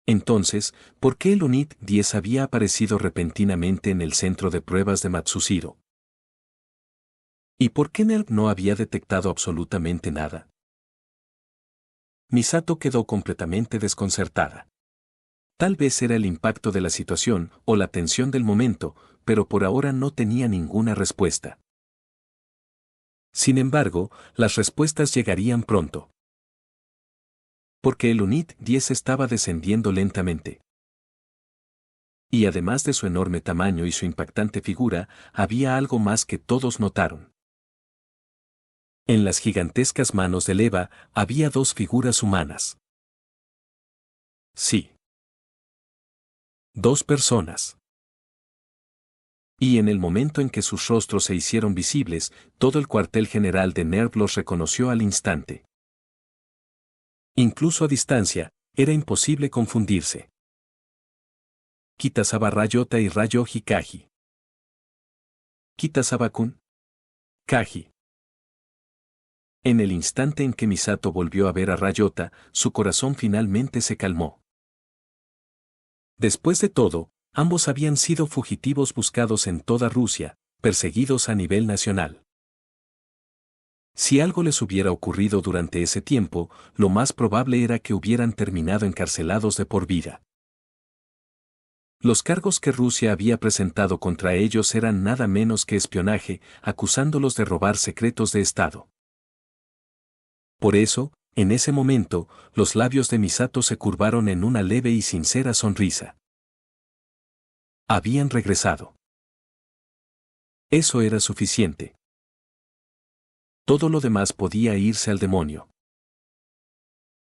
Entonces, ¿por qué el UNIT 10 había aparecido repentinamente en el centro de pruebas de Matsushiro? ¿Y por qué NERV no había detectado absolutamente nada? Misato quedó completamente desconcertada. Tal vez era el impacto de la situación o la tensión del momento, pero por ahora no tenía ninguna respuesta. Sin embargo, las respuestas llegarían pronto. Porque el UNIT 10 estaba descendiendo lentamente. Y además de su enorme tamaño y su impactante figura, había algo más que todos notaron. En las gigantescas manos del Eva había dos figuras humanas. Sí. Dos personas. Y en el momento en que sus rostros se hicieron visibles, todo el cuartel general de NERV los reconoció al instante. Incluso a distancia, era imposible confundirse. Kitazawa-Ryota y Ryoji Kaji. Kitazawa-kun. Kaji. En el instante en que Misato volvió a ver a Ryota, su corazón finalmente se calmó. Después de todo, ambos habían sido fugitivos buscados en toda Rusia, perseguidos a nivel nacional. Si algo les hubiera ocurrido durante ese tiempo, lo más probable era que hubieran terminado encarcelados de por vida. Los cargos que Rusia había presentado contra ellos eran nada menos que espionaje, acusándolos de robar secretos de Estado. Por eso, en ese momento, los labios de Misato se curvaron en una leve y sincera sonrisa. Habían regresado. Eso era suficiente. Todo lo demás podía irse al demonio.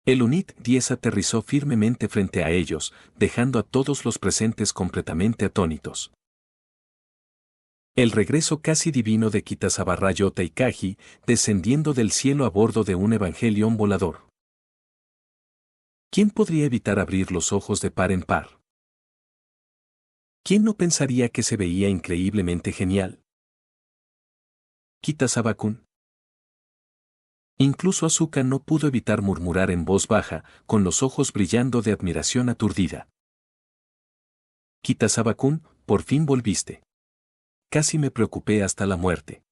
El UNIT 10 aterrizó firmemente frente a ellos, dejando a todos los presentes completamente atónitos. El regreso casi divino de Kitazawa-Ryota y Kaji, descendiendo del cielo a bordo de un Evangelion volador. ¿Quién podría evitar abrir los ojos de par en par? ¿Quién no pensaría que se veía increíblemente genial? Kitazawa-kun. Incluso Asuka no pudo evitar murmurar en voz baja, con los ojos brillando de admiración aturdida. Kitazawa-kun, por fin volviste. Casi me preocupé hasta la muerte.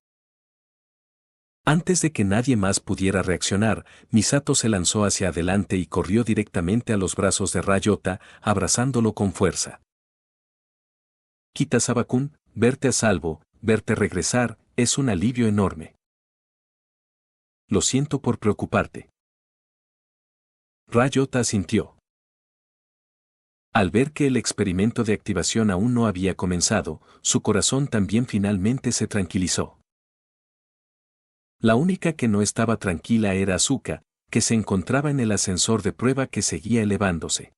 Antes de que nadie más pudiera reaccionar, Misato se lanzó hacia adelante y corrió directamente a los brazos de Ryota, abrazándolo con fuerza. Kitazawa-kun, verte a salvo, verte regresar, es un alivio enorme. Lo siento por preocuparte. Ryota asintió. Al ver que el experimento de activación aún no había comenzado, su corazón también finalmente se tranquilizó. La única que no estaba tranquila era Asuka, que se encontraba en el ascensor de prueba que seguía elevándose.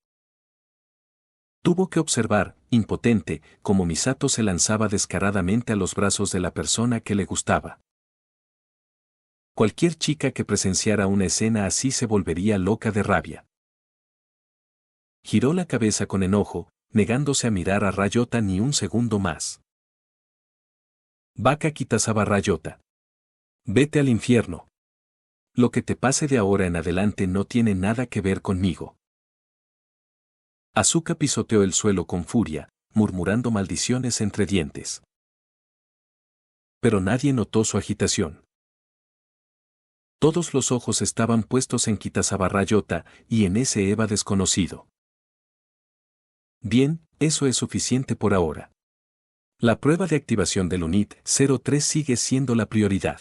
Tuvo que observar, impotente, cómo Misato se lanzaba descaradamente a los brazos de la persona que le gustaba. Cualquier chica que presenciara una escena así se volvería loca de rabia. Giró la cabeza con enojo, negándose a mirar a Rayota ni un segundo más. Vaca Kitasaba Rayota. Vete al infierno. Lo que te pase de ahora en adelante no tiene nada que ver conmigo. Asuka pisoteó el suelo con furia, murmurando maldiciones entre dientes. Pero nadie notó su agitación. Todos los ojos estaban puestos en Kitasaba Rayota y en ese Eva desconocido. Bien, eso es suficiente por ahora. La prueba de activación del UNIT 03 sigue siendo la prioridad.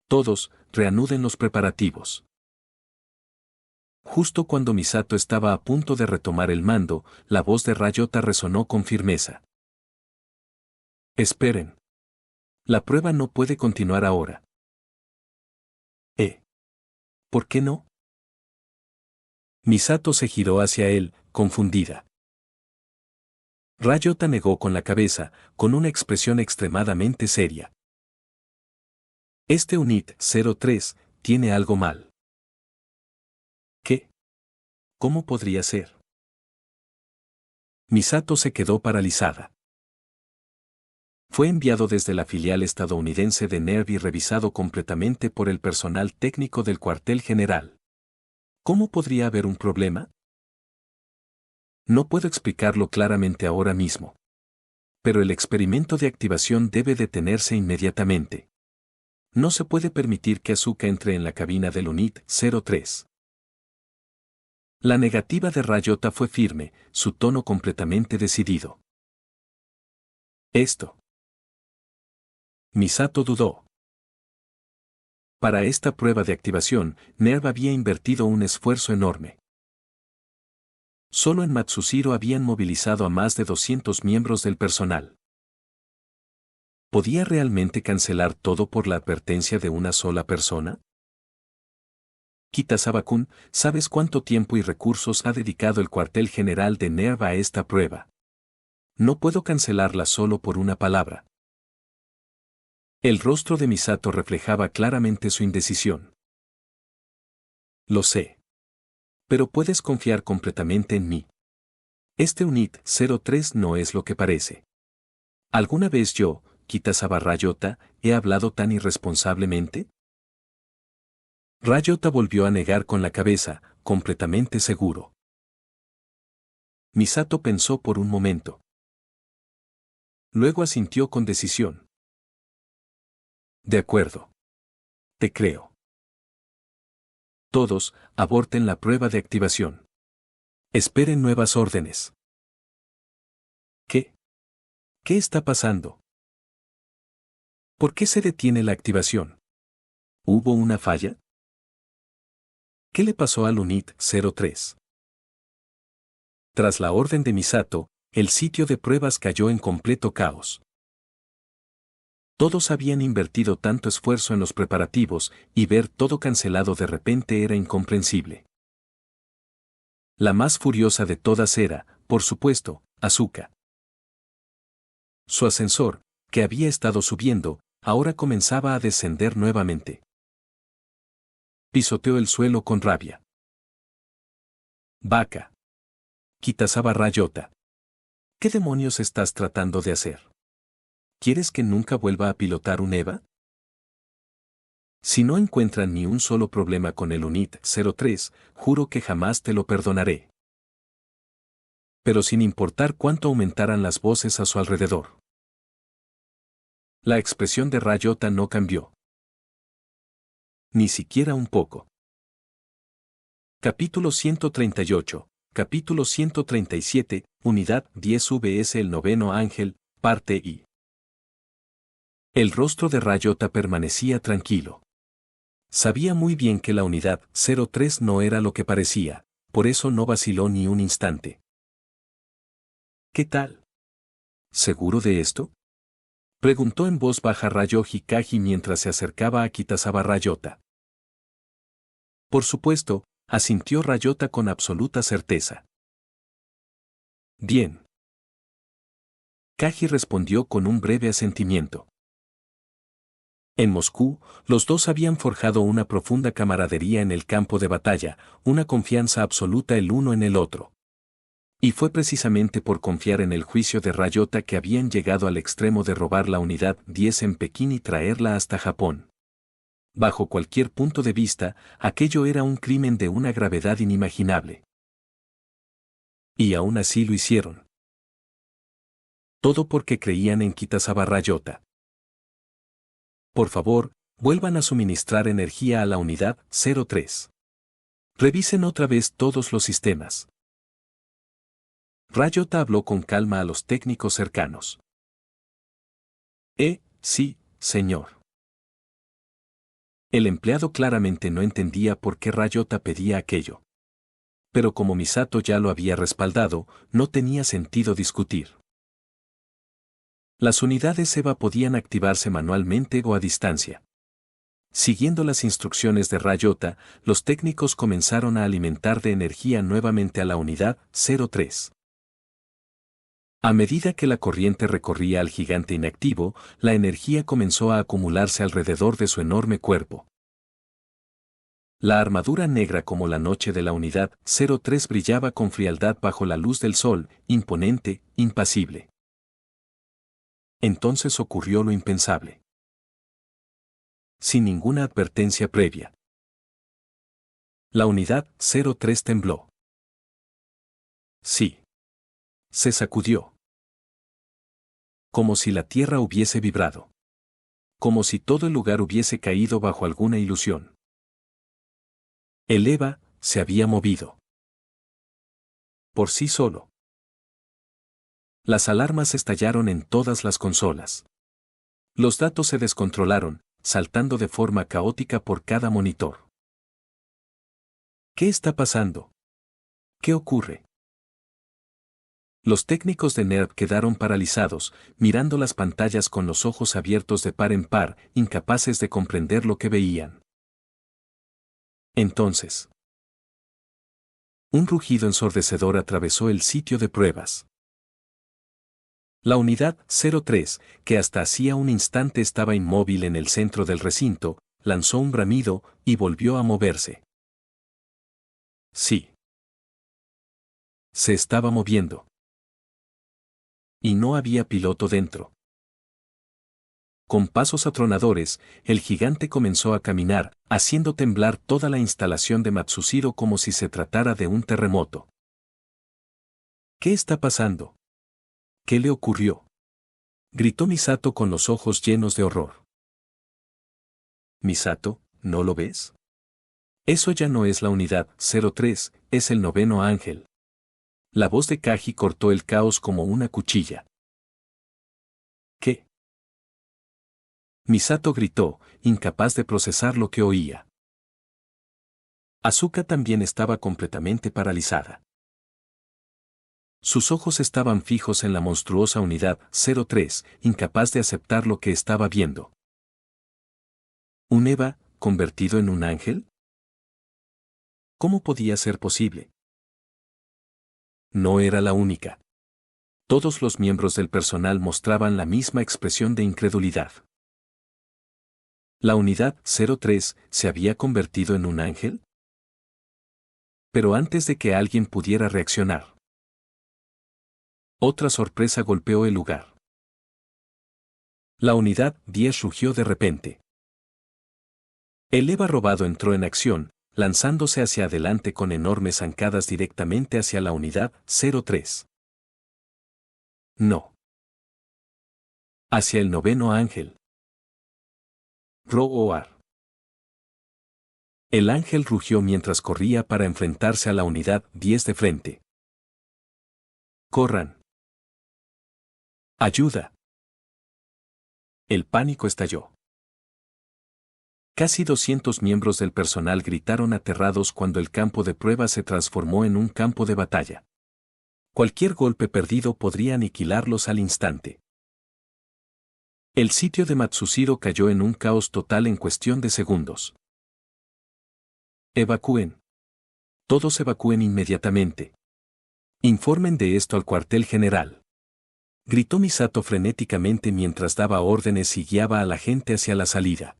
Todos, reanuden los preparativos. Justo cuando Misato estaba a punto de retomar el mando, la voz de Rayota resonó con firmeza. Esperen. La prueba no puede continuar ahora. ¿Por qué no? Misato se giró hacia él, confundida. Rayota negó con la cabeza, con una expresión extremadamente seria. Este UNIT 03 tiene algo mal. ¿Qué? ¿Cómo podría ser? Misato se quedó paralizada. Fue enviado desde la filial estadounidense de NERV y revisado completamente por el personal técnico del cuartel general. ¿Cómo podría haber un problema? No puedo explicarlo claramente ahora mismo. Pero el experimento de activación debe detenerse inmediatamente. No se puede permitir que Asuka entre en la cabina del UNIT 03. La negativa de Rayota fue firme, su tono completamente decidido. Esto. Misato dudó. Para esta prueba de activación, NERV había invertido un esfuerzo enorme. Solo en Matsushiro habían movilizado a más de 200 miembros del personal. ¿Podía realmente cancelar todo por la advertencia de una sola persona? Kitasaba-kun, ¿sabes cuánto tiempo y recursos ha dedicado el cuartel general de NERV a esta prueba? No puedo cancelarla solo por una palabra. El rostro de Misato reflejaba claramente su indecisión. Lo sé. Pero puedes confiar completamente en mí. Este UNIT 03 no es lo que parece. ¿Alguna vez yo, Kitasaba Rayota, he hablado tan irresponsablemente? Rayota volvió a negar con la cabeza, completamente seguro. Misato pensó por un momento. Luego asintió con decisión. De acuerdo. Te creo. Todos, aborten la prueba de activación. Esperen nuevas órdenes. ¿Qué? ¿Qué está pasando? ¿Por qué se detiene la activación? ¿Hubo una falla? ¿Qué le pasó al UNIT 03? Tras la orden de Misato, el sitio de pruebas cayó en completo caos. Todos habían invertido tanto esfuerzo en los preparativos, y ver todo cancelado de repente era incomprensible. La más furiosa de todas era, por supuesto, Asuka. Su ascensor, que había estado subiendo, ahora comenzaba a descender nuevamente. Pisoteó el suelo con rabia. Vaca. Kitasaba Rayota. ¿Qué demonios estás tratando de hacer? ¿Quieres que nunca vuelva a pilotar un EVA? Si no encuentran ni un solo problema con el UNIT 03, juro que jamás te lo perdonaré. Pero sin importar cuánto aumentaran las voces a su alrededor. La expresión de Rayota no cambió. Ni siquiera un poco. Capítulo 138, capítulo 137, Unidad 10 VS El Noveno Ángel, parte I. El rostro de Rayota permanecía tranquilo. Sabía muy bien que la unidad 03 no era lo que parecía, por eso no vaciló ni un instante. ¿Qué tal? ¿Seguro de esto? Preguntó en voz baja Rayo Hikage mientras se acercaba a Kitasaba Rayota. Por supuesto, asintió Rayota con absoluta certeza. Bien. Kaji respondió con un breve asentimiento. En Moscú, los dos habían forjado una profunda camaradería en el campo de batalla, una confianza absoluta el uno en el otro. Y fue precisamente por confiar en el juicio de Ryota que habían llegado al extremo de robar la unidad 10 en Pekín y traerla hasta Japón. Bajo cualquier punto de vista, aquello era un crimen de una gravedad inimaginable. Y aún así lo hicieron. Todo porque creían en Kitazawa Ryota. Por favor, vuelvan a suministrar energía a la unidad 03. Revisen otra vez todos los sistemas. Ryota habló con calma a los técnicos cercanos. Sí, señor. El empleado claramente no entendía por qué Ryota pedía aquello. Pero como Misato ya lo había respaldado, no tenía sentido discutir. Las unidades EVA podían activarse manualmente o a distancia. Siguiendo las instrucciones de Ryota, los técnicos comenzaron a alimentar de energía nuevamente a la unidad 03. A medida que la corriente recorría al gigante inactivo, la energía comenzó a acumularse alrededor de su enorme cuerpo. La armadura negra como la noche de la unidad 03 brillaba con frialdad bajo la luz del sol, imponente, impasible. Entonces ocurrió lo impensable. Sin ninguna advertencia previa. La unidad 03 tembló. Sí. Se sacudió. Como si la tierra hubiese vibrado. Como si todo el lugar hubiese caído bajo alguna ilusión. El EVA se había movido. Por sí solo. Las alarmas estallaron en todas las consolas. Los datos se descontrolaron, saltando de forma caótica por cada monitor. ¿Qué está pasando? ¿Qué ocurre? Los técnicos de NERV quedaron paralizados, mirando las pantallas con los ojos abiertos de par en par, incapaces de comprender lo que veían. Entonces, un rugido ensordecedor atravesó el sitio de pruebas. La unidad 03, que hasta hacía un instante estaba inmóvil en el centro del recinto, lanzó un bramido y volvió a moverse. Sí. Se estaba moviendo. Y no había piloto dentro. Con pasos atronadores, el gigante comenzó a caminar, haciendo temblar toda la instalación de Matsushiro como si se tratara de un terremoto. ¿Qué está pasando? ¿Qué le ocurrió? Gritó Misato con los ojos llenos de horror. Misato, ¿no lo ves? Eso ya no es la unidad 03, es el noveno ángel. La voz de Kaji cortó el caos como una cuchilla. ¿Qué? Misato gritó, incapaz de procesar lo que oía. Asuka también estaba completamente paralizada. Sus ojos estaban fijos en la monstruosa unidad 03, incapaz de aceptar lo que estaba viendo. ¿Un EVA, convertido en un ángel? ¿Cómo podía ser posible? No era la única. Todos los miembros del personal mostraban la misma expresión de incredulidad. ¿La unidad 03 se había convertido en un ángel? Pero antes de que alguien pudiera reaccionar, otra sorpresa golpeó el lugar. La unidad 10 rugió de repente. El EVA robado entró en acción, lanzándose hacia adelante con enormes zancadas directamente hacia la unidad 03. No. Hacia el noveno ángel. Roar. El ángel rugió mientras corría para enfrentarse a la unidad 10 de frente. ¡Corran! ¡Ayuda! El pánico estalló. Casi 200 miembros del personal gritaron aterrados cuando el campo de prueba se transformó en un campo de batalla. Cualquier golpe perdido podría aniquilarlos al instante. El sitio de Matsushiro cayó en un caos total en cuestión de segundos. Evacúen. Todos evacúen inmediatamente. Informen de esto al cuartel general. Gritó Misato frenéticamente mientras daba órdenes y guiaba a la gente hacia la salida.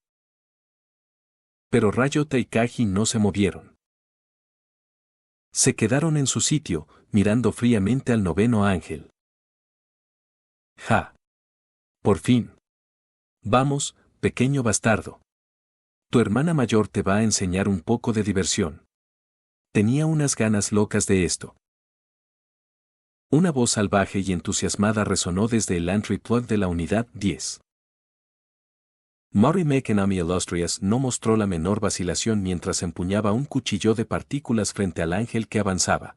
Pero Ryota y Kaji no se movieron. Se quedaron en su sitio, mirando fríamente al noveno ángel. ¡Ja! Por fin. Vamos, pequeño bastardo. Tu hermana mayor te va a enseñar un poco de diversión. Tenía unas ganas locas de esto. Una voz salvaje y entusiasmada resonó desde el entry plug de la unidad 10. Murray McEnamy Illustrious no mostró la menor vacilación mientras empuñaba un cuchillo de partículas frente al ángel que avanzaba.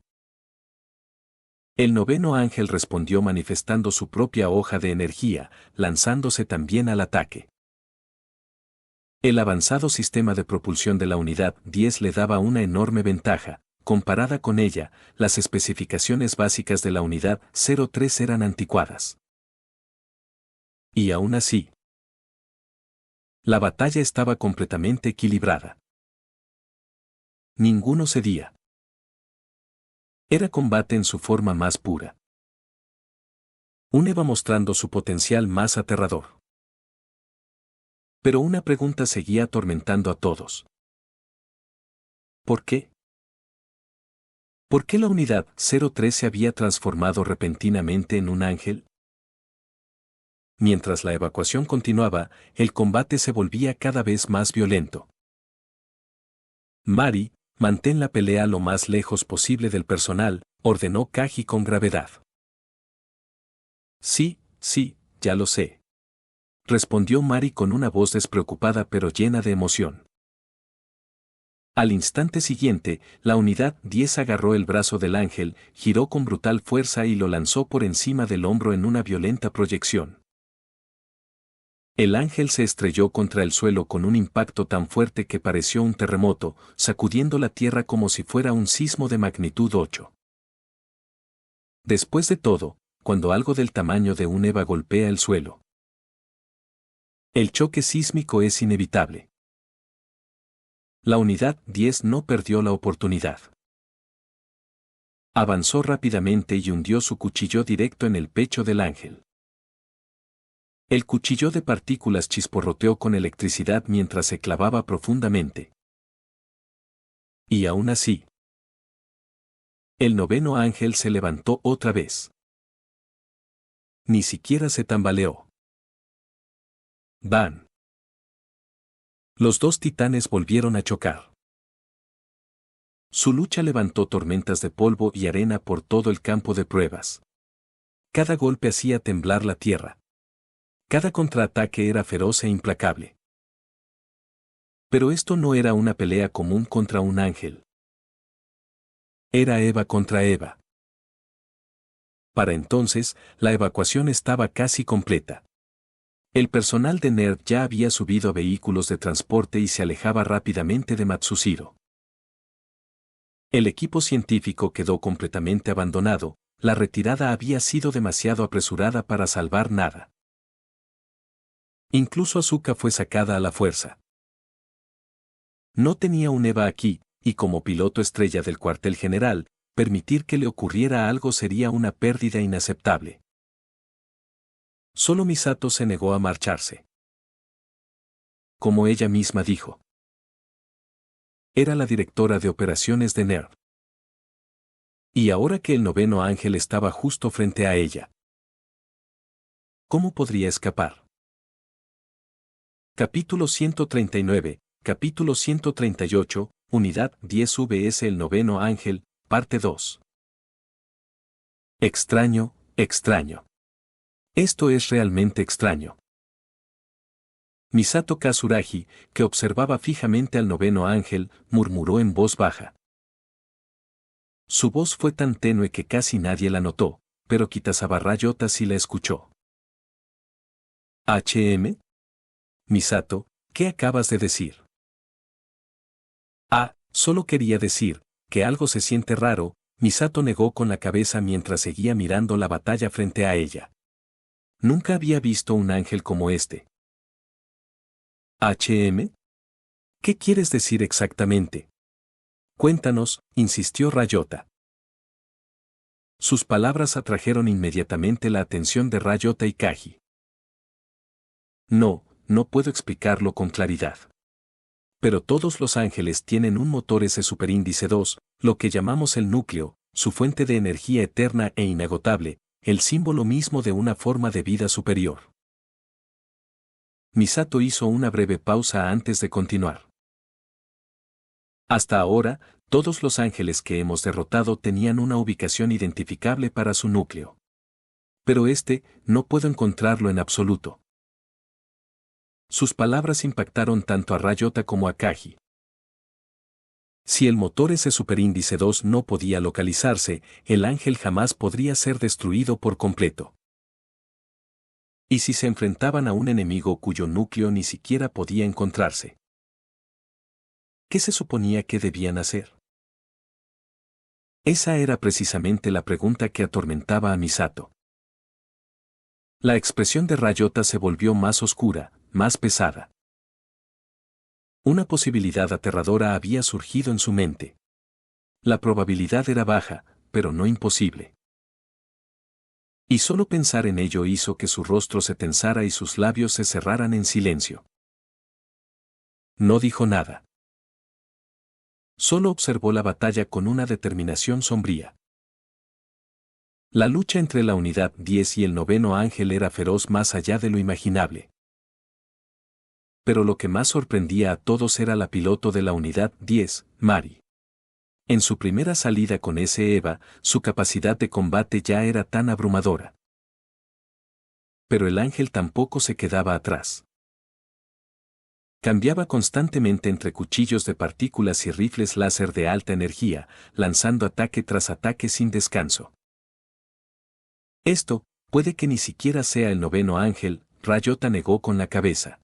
El noveno ángel respondió manifestando su propia hoja de energía, lanzándose también al ataque. El avanzado sistema de propulsión de la unidad 10 le daba una enorme ventaja. Comparada con ella, las especificaciones básicas de la unidad 03 eran anticuadas. Y aún así, la batalla estaba completamente equilibrada. Ninguno cedía. Era combate en su forma más pura. Un Eva mostrando su potencial más aterrador. Pero una pregunta seguía atormentando a todos. ¿Por qué? ¿Por qué la unidad 03 se había transformado repentinamente en un ángel? Mientras la evacuación continuaba, el combate se volvía cada vez más violento. Mari, mantén la pelea lo más lejos posible del personal, ordenó Kaji con gravedad. Sí, ya lo sé. Respondió Mari con una voz despreocupada pero llena de emoción. Al instante siguiente, la unidad 10 agarró el brazo del ángel, giró con brutal fuerza y lo lanzó por encima del hombro en una violenta proyección. El ángel se estrelló contra el suelo con un impacto tan fuerte que pareció un terremoto, sacudiendo la tierra como si fuera un sismo de magnitud 8. Después de todo, cuando algo del tamaño de un Eva golpea el suelo, el choque sísmico es inevitable. La unidad 10 no perdió la oportunidad. Avanzó rápidamente y hundió su cuchillo directo en el pecho del ángel. El cuchillo de partículas chisporroteó con electricidad mientras se clavaba profundamente. Y aún así, el noveno ángel se levantó otra vez. Ni siquiera se tambaleó. ¡Bam! Los dos titanes volvieron a chocar. Su lucha levantó tormentas de polvo y arena por todo el campo de pruebas. Cada golpe hacía temblar la tierra. Cada contraataque era feroz e implacable. Pero esto no era una pelea común contra un ángel. Era Eva contra Eva. Para entonces, la evacuación estaba casi completa. El personal de NERV ya había subido a vehículos de transporte y se alejaba rápidamente de Matsushiro. El equipo científico quedó completamente abandonado, la retirada había sido demasiado apresurada para salvar nada. Incluso Asuka fue sacada a la fuerza. No tenía un Eva aquí, y como piloto estrella del cuartel general, permitir que le ocurriera algo sería una pérdida inaceptable. Solo Misato se negó a marcharse. Como ella misma dijo. Era la directora de operaciones de NERV. Y ahora que el noveno ángel estaba justo frente a ella, ¿cómo podría escapar? Capítulo 139, Capítulo 138, Unidad 10 VS El noveno ángel, Parte 2. Extraño, extraño. Esto es realmente extraño. Misato Katsuragi, que observaba fijamente al noveno ángel, murmuró en voz baja. Su voz fue tan tenue que casi nadie la notó, pero Kitazawa Ryota sí la escuchó. ¿HM? Misato, ¿qué acabas de decir? Solo quería decir, que algo se siente raro. Misato negó con la cabeza mientras seguía mirando la batalla frente a ella. Nunca había visto un ángel como este. ¿HM? ¿Qué quieres decir exactamente? Cuéntanos, insistió Ryota. Sus palabras atrajeron inmediatamente la atención de Ryota y Kaji. No puedo explicarlo con claridad. Pero todos los ángeles tienen un motor S superíndice 2, lo que llamamos el núcleo, su fuente de energía eterna e inagotable, el símbolo mismo de una forma de vida superior. Misato hizo una breve pausa antes de continuar. Hasta ahora, todos los ángeles que hemos derrotado tenían una ubicación identificable para su núcleo. Pero no puedo encontrarlo en absoluto. Sus palabras impactaron tanto a Ryota como a Kaji. Si el motor S superíndice 2 no podía localizarse, el ángel jamás podría ser destruido por completo. ¿Y si se enfrentaban a un enemigo cuyo núcleo ni siquiera podía encontrarse? ¿Qué se suponía que debían hacer? Esa era precisamente la pregunta que atormentaba a Misato. La expresión de Ryota se volvió más oscura, más pesada. Una posibilidad aterradora había surgido en su mente. La probabilidad era baja, pero no imposible. Y solo pensar en ello hizo que su rostro se tensara y sus labios se cerraran en silencio. No dijo nada. Solo observó la batalla con una determinación sombría. La lucha entre la Unidad 10 y el Noveno Ángel era feroz más allá de lo imaginable. Pero lo que más sorprendía a todos era la piloto de la Unidad 10, Mari. En su primera salida con ese EVA, su capacidad de combate ya era tan abrumadora. Pero el ángel tampoco se quedaba atrás. Cambiaba constantemente entre cuchillos de partículas y rifles láser de alta energía, lanzando ataque tras ataque sin descanso. Esto, puede que ni siquiera sea el Noveno Ángel, Ryota negó con la cabeza.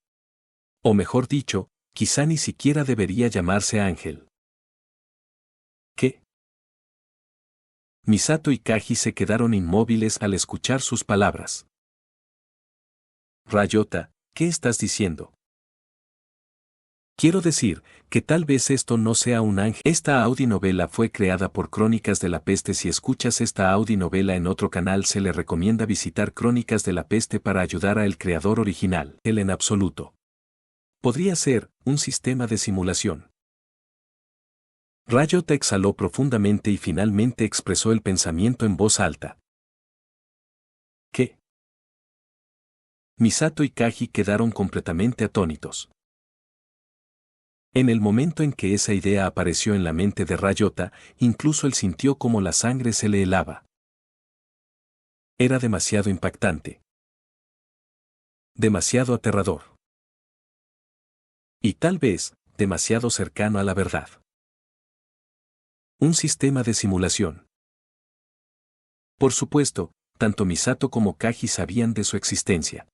O mejor dicho, quizá ni siquiera debería llamarse ángel. ¿Qué? Misato y Kaji se quedaron inmóviles al escuchar sus palabras. Ryota, ¿qué estás diciendo? Quiero decir, que tal vez esto no sea un ángel. Esta audionovela fue creada por Crónicas de la Peste. Si escuchas esta audionovela en otro canal se le recomienda visitar Crónicas de la Peste para ayudar al creador original. El en absoluto. Podría ser un sistema de simulación. Ryota exhaló profundamente y finalmente expresó el pensamiento en voz alta. ¿Qué? Misato y Kaji quedaron completamente atónitos. En el momento en que esa idea apareció en la mente de Ryota, incluso él sintió como la sangre se le helaba. Era demasiado impactante. Demasiado aterrador. Y tal vez, demasiado cercano a la verdad. Un sistema de simulación. Por supuesto, tanto Misato como Kaji sabían de su existencia.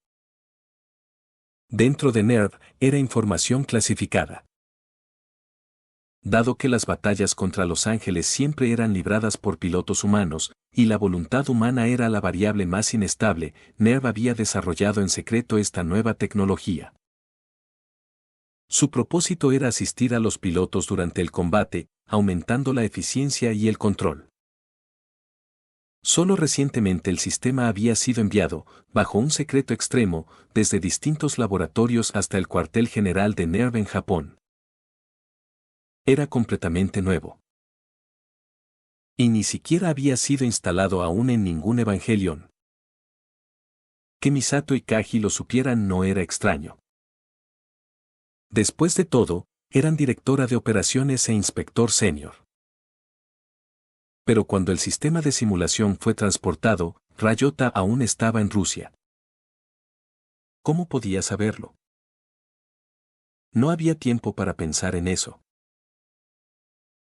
Dentro de NERV, era información clasificada. Dado que las batallas contra los ángeles siempre eran libradas por pilotos humanos, y la voluntad humana era la variable más inestable, NERV había desarrollado en secreto esta nueva tecnología. Su propósito era asistir a los pilotos durante el combate, aumentando la eficiencia y el control. Solo recientemente el sistema había sido enviado, bajo un secreto extremo, desde distintos laboratorios hasta el cuartel general de NERV en Japón. Era completamente nuevo. Y ni siquiera había sido instalado aún en ningún Evangelion. Que Misato y Kaji lo supieran no era extraño. Después de todo, eran directora de operaciones e inspector senior. Pero cuando el sistema de simulación fue transportado, Ryota aún estaba en Rusia. ¿Cómo podía saberlo? No había tiempo para pensar en eso.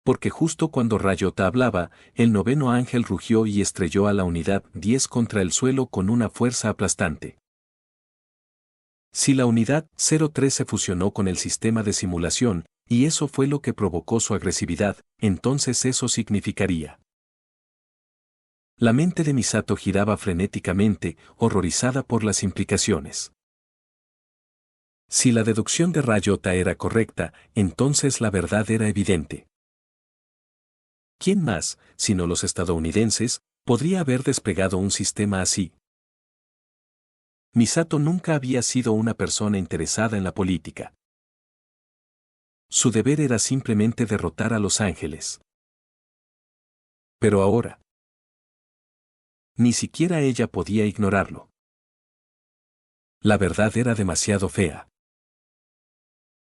Porque justo cuando Ryota hablaba, el Noveno Ángel rugió y estrelló a la Unidad 10 contra el suelo con una fuerza aplastante. Si la Unidad 03 se fusionó con el sistema de simulación, y eso fue lo que provocó su agresividad, entonces eso significaría. La mente de Misato giraba frenéticamente, horrorizada por las implicaciones. Si la deducción de Ryota era correcta, entonces la verdad era evidente. ¿Quién más, sino los estadounidenses, podría haber desplegado un sistema así? Misato nunca había sido una persona interesada en la política. Su deber era simplemente derrotar a los ángeles. Pero ahora, ni siquiera ella podía ignorarlo. La verdad era demasiado fea.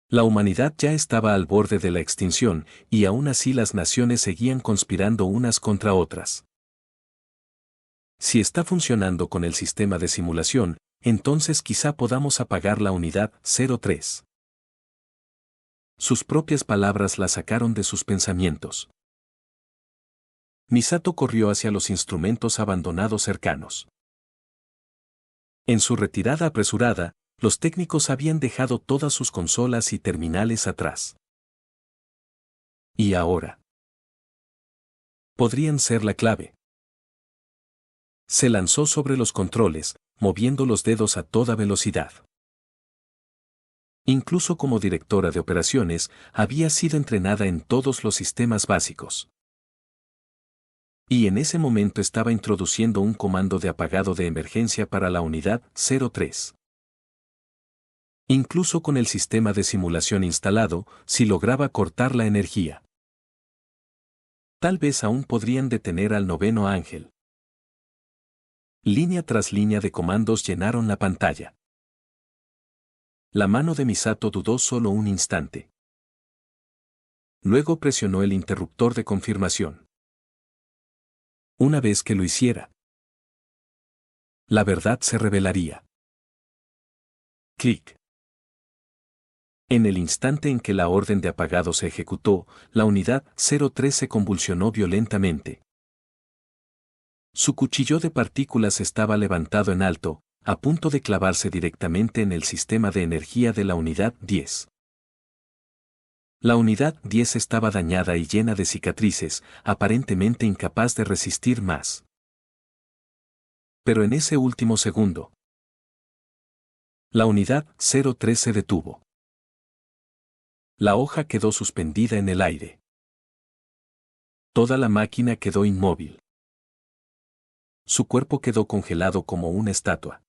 La humanidad ya estaba al borde de la extinción, y aún así las naciones seguían conspirando unas contra otras. Si está funcionando con el sistema de simulación, entonces quizá podamos apagar la unidad 03. Sus propias palabras la sacaron de sus pensamientos. Misato corrió hacia los instrumentos abandonados cercanos. En su retirada apresurada, los técnicos habían dejado todas sus consolas y terminales atrás. Y ahora, podrían ser la clave. Se lanzó sobre los controles, moviendo los dedos a toda velocidad. Incluso como directora de operaciones, había sido entrenada en todos los sistemas básicos. Y en ese momento estaba introduciendo un comando de apagado de emergencia para la unidad 03. Incluso con el sistema de simulación instalado, si lograba cortar la energía, tal vez aún podrían detener al noveno ángel. Línea tras línea de comandos llenaron la pantalla. La mano de Misato dudó solo un instante. Luego presionó el interruptor de confirmación. Una vez que lo hiciera, la verdad se revelaría. Clic. En el instante en que la orden de apagado se ejecutó, la unidad 03 se convulsionó violentamente. Su cuchillo de partículas estaba levantado en alto, a punto de clavarse directamente en el sistema de energía de la unidad 10. La unidad 10 estaba dañada y llena de cicatrices, aparentemente incapaz de resistir más. Pero en ese último segundo, la unidad 03 se detuvo. La hoja quedó suspendida en el aire. Toda la máquina quedó inmóvil. Su cuerpo quedó congelado como una estatua.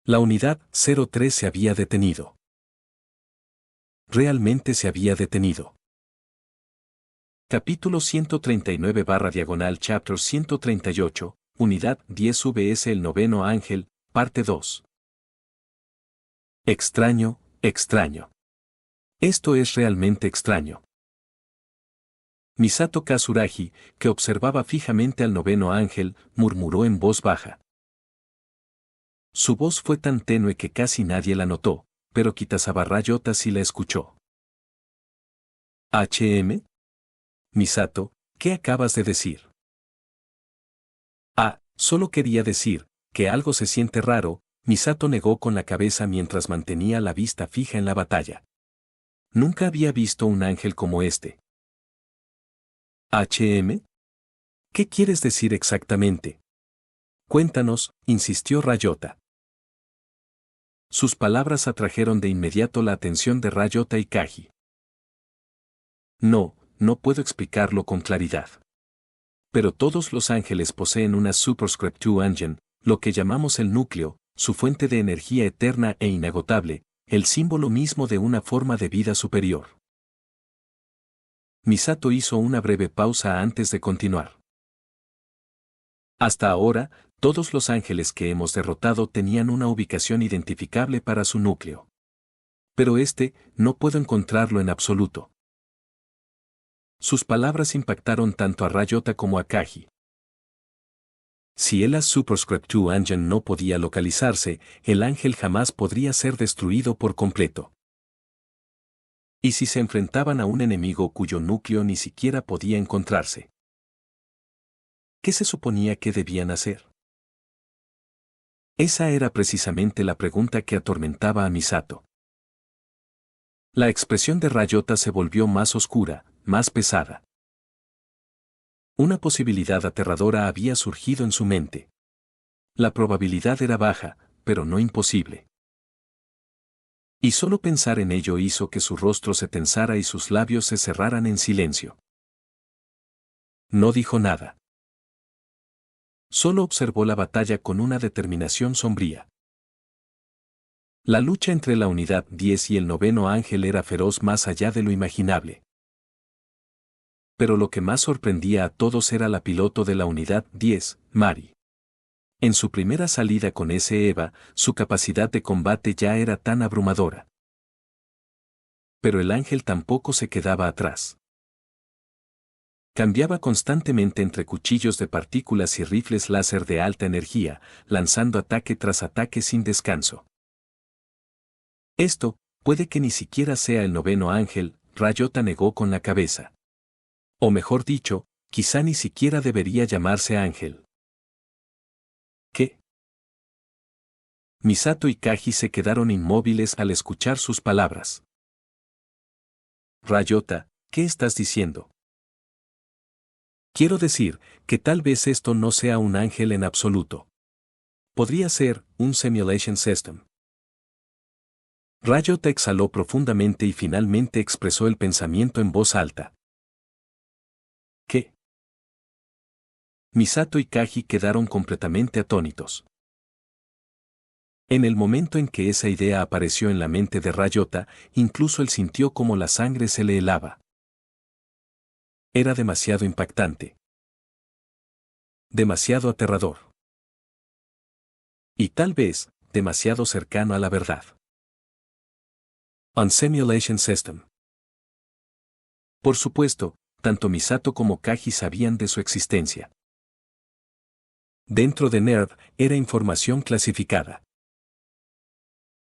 La unidad 03 se había detenido. Realmente se había detenido. Capítulo 139/Chapter 138, Unidad 10 VS el noveno ángel, Parte 2. Extraño, extraño. Esto es realmente extraño. Misato Kazuragi, que observaba fijamente al noveno ángel, murmuró en voz baja. Su voz fue tan tenue que casi nadie la notó, pero Kitazawa Ryota sí la escuchó. ¿HM? Misato, ¿qué acabas de decir? Solo quería decir, que algo se siente raro. Misato negó con la cabeza mientras mantenía la vista fija en la batalla. Nunca había visto un ángel como este. ¿HM? ¿Qué quieres decir exactamente? Cuéntanos, insistió Ryota. Sus palabras atrajeron de inmediato la atención de Ryota y Kaji. No puedo explicarlo con claridad. Pero todos los ángeles poseen una Superscript 2 Engine, lo que llamamos el núcleo, su fuente de energía eterna e inagotable, el símbolo mismo de una forma de vida superior. Misato hizo una breve pausa antes de continuar. Hasta ahora, todos los ángeles que hemos derrotado tenían una ubicación identificable para su núcleo. Pero no puedo encontrarlo en absoluto. Sus palabras impactaron tanto a Ryota como a Kaji. Si el Superscript 2 Engine no podía localizarse, el ángel jamás podría ser destruido por completo. ¿Y si se enfrentaban a un enemigo cuyo núcleo ni siquiera podía encontrarse? ¿Qué se suponía que debían hacer? Esa era precisamente la pregunta que atormentaba a Misato. La expresión de Ryota se volvió más oscura, más pesada. Una posibilidad aterradora había surgido en su mente. La probabilidad era baja, pero no imposible. Y solo pensar en ello hizo que su rostro se tensara y sus labios se cerraran en silencio. No dijo nada. Solo observó la batalla con una determinación sombría. La lucha entre la unidad 10 y el noveno ángel era feroz más allá de lo imaginable. Pero lo que más sorprendía a todos era la piloto de la unidad 10, Mari. En su primera salida con ese EVA, su capacidad de combate ya era tan abrumadora. Pero el ángel tampoco se quedaba atrás. Cambiaba constantemente entre cuchillos de partículas y rifles láser de alta energía, lanzando ataque tras ataque sin descanso. Esto, puede que ni siquiera sea el noveno ángel, Ryota negó con la cabeza. O mejor dicho, quizá ni siquiera debería llamarse ángel. ¿Qué? Misato y Kaji se quedaron inmóviles al escuchar sus palabras. Ryota, ¿qué estás diciendo? Quiero decir, que tal vez esto no sea un ángel en absoluto. Podría ser un simulation system. Ryota exhaló profundamente y finalmente expresó el pensamiento en voz alta. ¿Qué? Misato y Kaji quedaron completamente atónitos. En el momento en que esa idea apareció en la mente de Ryota, incluso él sintió como la sangre se le helaba. Era demasiado impactante. Demasiado aterrador. Y tal vez, demasiado cercano a la verdad. Un simulation system. Por supuesto, tanto Misato como Kaji sabían de su existencia. Dentro de NERV era información clasificada.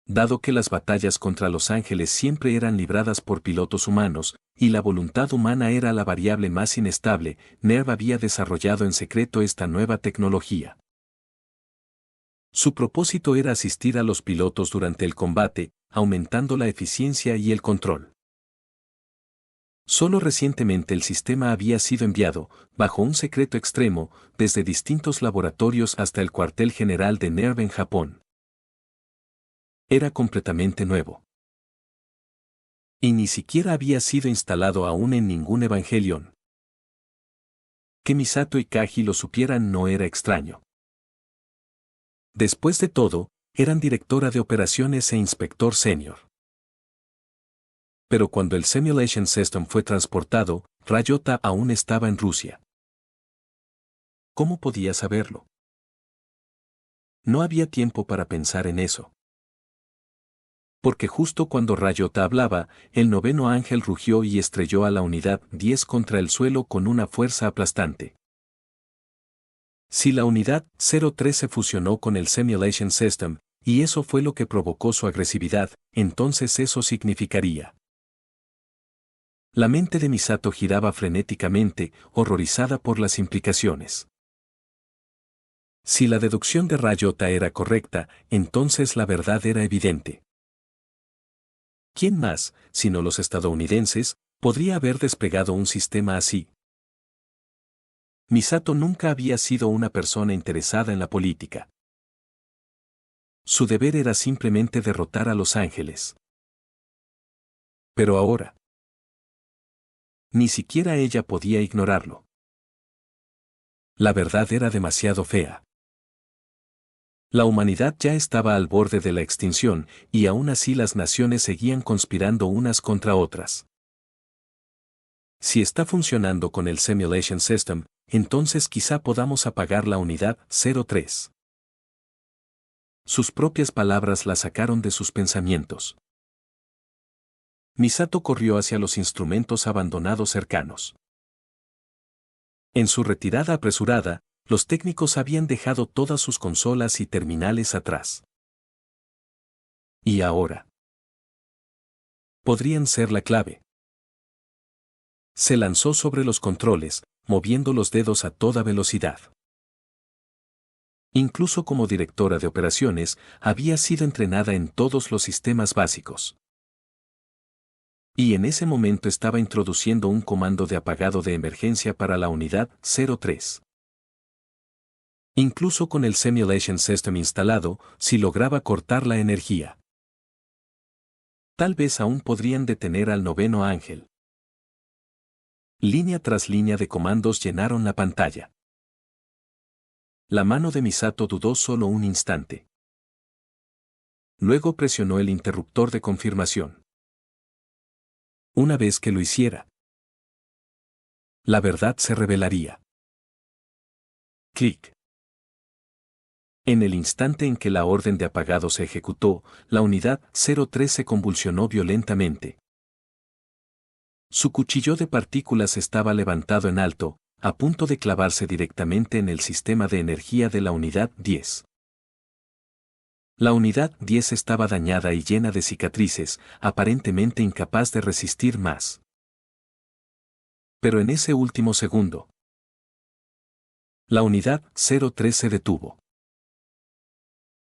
Dado que las batallas contra los ángeles siempre eran libradas por pilotos humanos, y la voluntad humana era la variable más inestable, NERV había desarrollado en secreto esta nueva tecnología. Su propósito era asistir a los pilotos durante el combate, aumentando la eficiencia y el control. Solo recientemente el sistema había sido enviado, bajo un secreto extremo, desde distintos laboratorios hasta el cuartel general de NERV en Japón. Era completamente nuevo. Y ni siquiera había sido instalado aún en ningún Evangelion. Que Misato y Kaji lo supieran no era extraño. Después de todo, eran directora de operaciones e inspector senior. Pero cuando el Simulation System fue transportado, Ryota aún estaba en Rusia. ¿Cómo podía saberlo? No había tiempo para pensar en eso. Porque justo cuando Ryota hablaba, el noveno ángel rugió y estrelló a la unidad 10 contra el suelo con una fuerza aplastante. Si la unidad 03 se fusionó con el Simulation System, y eso fue lo que provocó su agresividad, entonces eso significaría. La mente de Misato giraba frenéticamente, horrorizada por las implicaciones. Si la deducción de Ryota era correcta, entonces la verdad era evidente. ¿Quién más, sino los estadounidenses, podría haber desplegado un sistema así? Misato nunca había sido una persona interesada en la política. Su deber era simplemente derrotar a los ángeles. Pero ahora, ni siquiera ella podía ignorarlo. La verdad era demasiado fea. La humanidad ya estaba al borde de la extinción, y aún así las naciones seguían conspirando unas contra otras. Si está funcionando con el Simulation System, entonces quizá podamos apagar la unidad 03. Sus propias palabras la sacaron de sus pensamientos. Misato corrió hacia los instrumentos abandonados cercanos. En su retirada apresurada, los técnicos habían dejado todas sus consolas y terminales atrás. Y ahora podrían ser la clave. Se lanzó sobre los controles, moviendo los dedos a toda velocidad. Incluso como directora de operaciones, había sido entrenada en todos los sistemas básicos. Y en ese momento estaba introduciendo un comando de apagado de emergencia para la unidad 03. Incluso con el Simulation System instalado, si lograba cortar la energía, tal vez aún podrían detener al noveno ángel. Línea tras línea de comandos llenaron la pantalla. La mano de Misato dudó solo un instante. Luego presionó el interruptor de confirmación. Una vez que lo hiciera, La verdad se revelaría. Clic. En el instante en que la orden de apagado se ejecutó, la unidad 03 se convulsionó violentamente. Su cuchillo de partículas estaba levantado en alto, a punto de clavarse directamente en el sistema de energía de la unidad 10. La unidad 10 estaba dañada y llena de cicatrices, aparentemente incapaz de resistir más. Pero en ese último segundo, la unidad 03 se detuvo.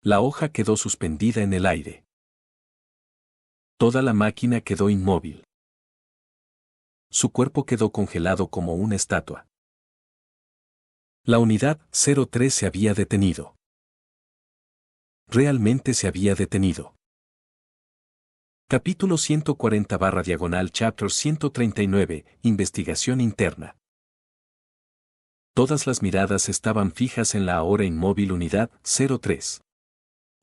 La hoja quedó suspendida en el aire. Toda la máquina quedó inmóvil. Su cuerpo quedó congelado como una estatua. La unidad 03 se había detenido. Realmente se había detenido. Capítulo 140/Chapter 139, Investigación interna. Todas las miradas estaban fijas en la ahora inmóvil unidad 03.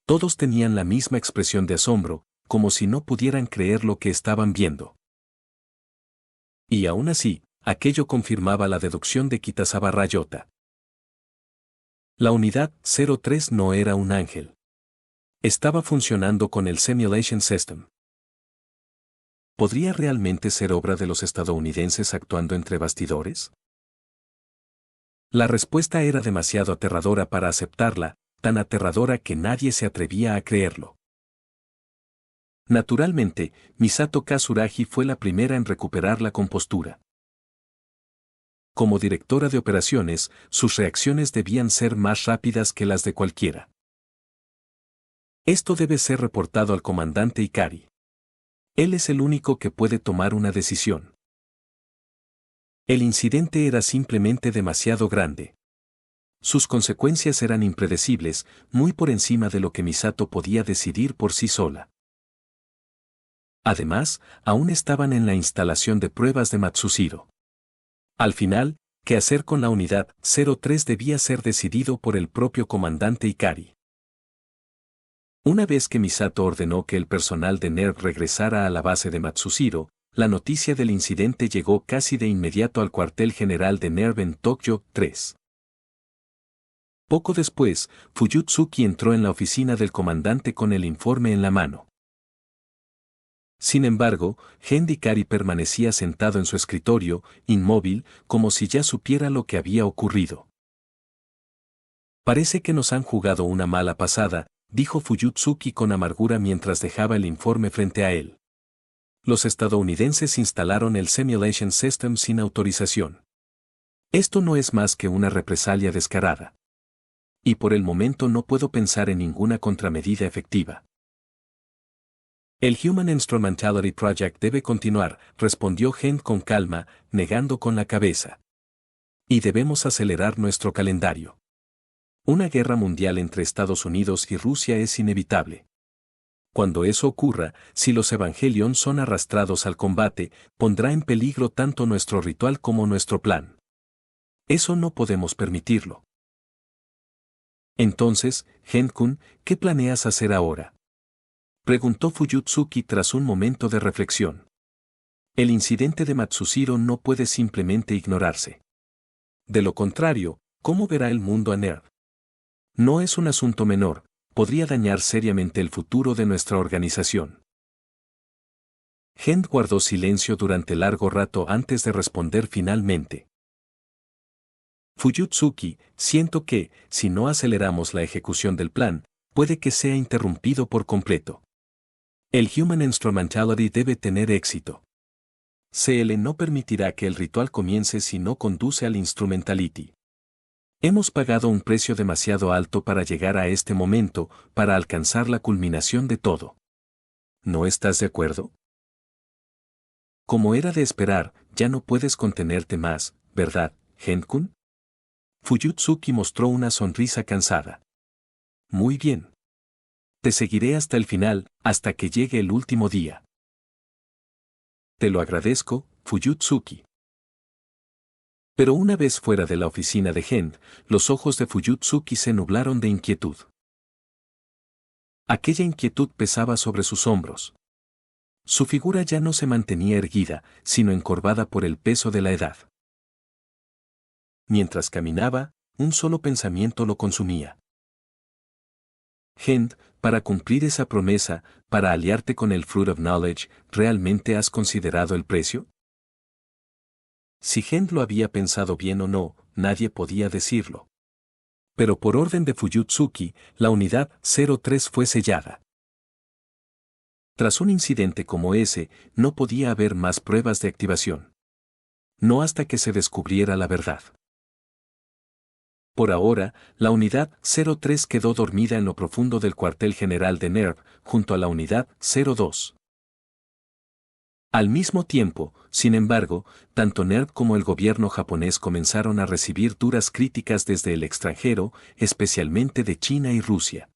Todos tenían la misma expresión de asombro, como si no pudieran creer lo que estaban viendo. Y aún así, aquello confirmaba la deducción de Kitazawa Ryota. La unidad 03 no era un ángel. Estaba funcionando con el Simulation System. ¿Podría realmente ser obra de los estadounidenses actuando entre bastidores? La respuesta era demasiado aterradora para aceptarla, tan aterradora que nadie se atrevía a creerlo. Naturalmente, Misato Kazuragi fue la primera en recuperar la compostura. Como directora de operaciones, sus reacciones debían ser más rápidas que las de cualquiera. Esto debe ser reportado al comandante Ikari. Él es el único que puede tomar una decisión. El incidente era simplemente demasiado grande. Sus consecuencias eran impredecibles, muy por encima de lo que Misato podía decidir por sí sola. Además, aún estaban en la instalación de pruebas de Matsushiro. Al final, qué hacer con la unidad 03 debía ser decidido por el propio comandante Ikari. Una vez que Misato ordenó que el personal de NERV regresara a la base de Matsushiro, la noticia del incidente llegó casi de inmediato al cuartel general de NERV en Tokio 3. Poco después, Fuyutsuki entró en la oficina del comandante con el informe en la mano. Sin embargo, Gen Ikari permanecía sentado en su escritorio, inmóvil, como si ya supiera lo que había ocurrido. Parece que nos han jugado una mala pasada, dijo Fuyutsuki con amargura mientras dejaba el informe frente a él. Los estadounidenses instalaron el Simulation System sin autorización. Esto no es más que una represalia descarada. Y por el momento no puedo pensar en ninguna contramedida efectiva. El Human Instrumentality Project debe continuar, respondió Gen con calma, negando con la cabeza. Y debemos acelerar nuestro calendario. Una guerra mundial entre Estados Unidos y Rusia es inevitable. Cuando eso ocurra, si los Evangelion son arrastrados al combate, pondrá en peligro tanto nuestro ritual como nuestro plan. Eso no podemos permitirlo. Entonces, Gen-kun, ¿qué planeas hacer ahora? Preguntó Fuyutsuki tras un momento de reflexión. El incidente de Matsushiro no puede simplemente ignorarse. De lo contrario, ¿cómo verá el mundo a NERV? No es un asunto menor, podría dañar seriamente el futuro de nuestra organización. Gen guardó silencio durante largo rato antes de responder finalmente. Fuyutsuki, siento que, si no aceleramos la ejecución del plan, puede que sea interrumpido por completo. El Human Instrumentality debe tener éxito. CL no permitirá que el ritual comience si no conduce al Instrumentality. Hemos pagado un precio demasiado alto para llegar a este momento, para alcanzar la culminación de todo. ¿No estás de acuerdo? Como era de esperar, ya no puedes contenerte más, ¿verdad, Gen-kun? Fuyutsuki mostró una sonrisa cansada. Muy bien. Te seguiré hasta el final, hasta que llegue el último día. Te lo agradezco, Fuyutsuki. Pero una vez fuera de la oficina de Gen, los ojos de Fuyutsuki se nublaron de inquietud. Aquella inquietud pesaba sobre sus hombros. Su figura ya no se mantenía erguida, sino encorvada por el peso de la edad. Mientras caminaba, un solo pensamiento lo consumía. Gend, para cumplir esa promesa, para aliarte con el Fruit of Knowledge, ¿realmente has considerado el precio? Si Gend lo había pensado bien o no, nadie podía decirlo. Pero por orden de Fuyutsuki, la unidad 03 fue sellada. Tras un incidente como ese, no podía haber más pruebas de activación. No hasta que se descubriera la verdad. Por ahora, la unidad 03 quedó dormida en lo profundo del cuartel general de NERV, junto a la unidad 02. Al mismo tiempo, sin embargo, tanto NERV como el gobierno japonés comenzaron a recibir duras críticas desde el extranjero, especialmente de China y Rusia.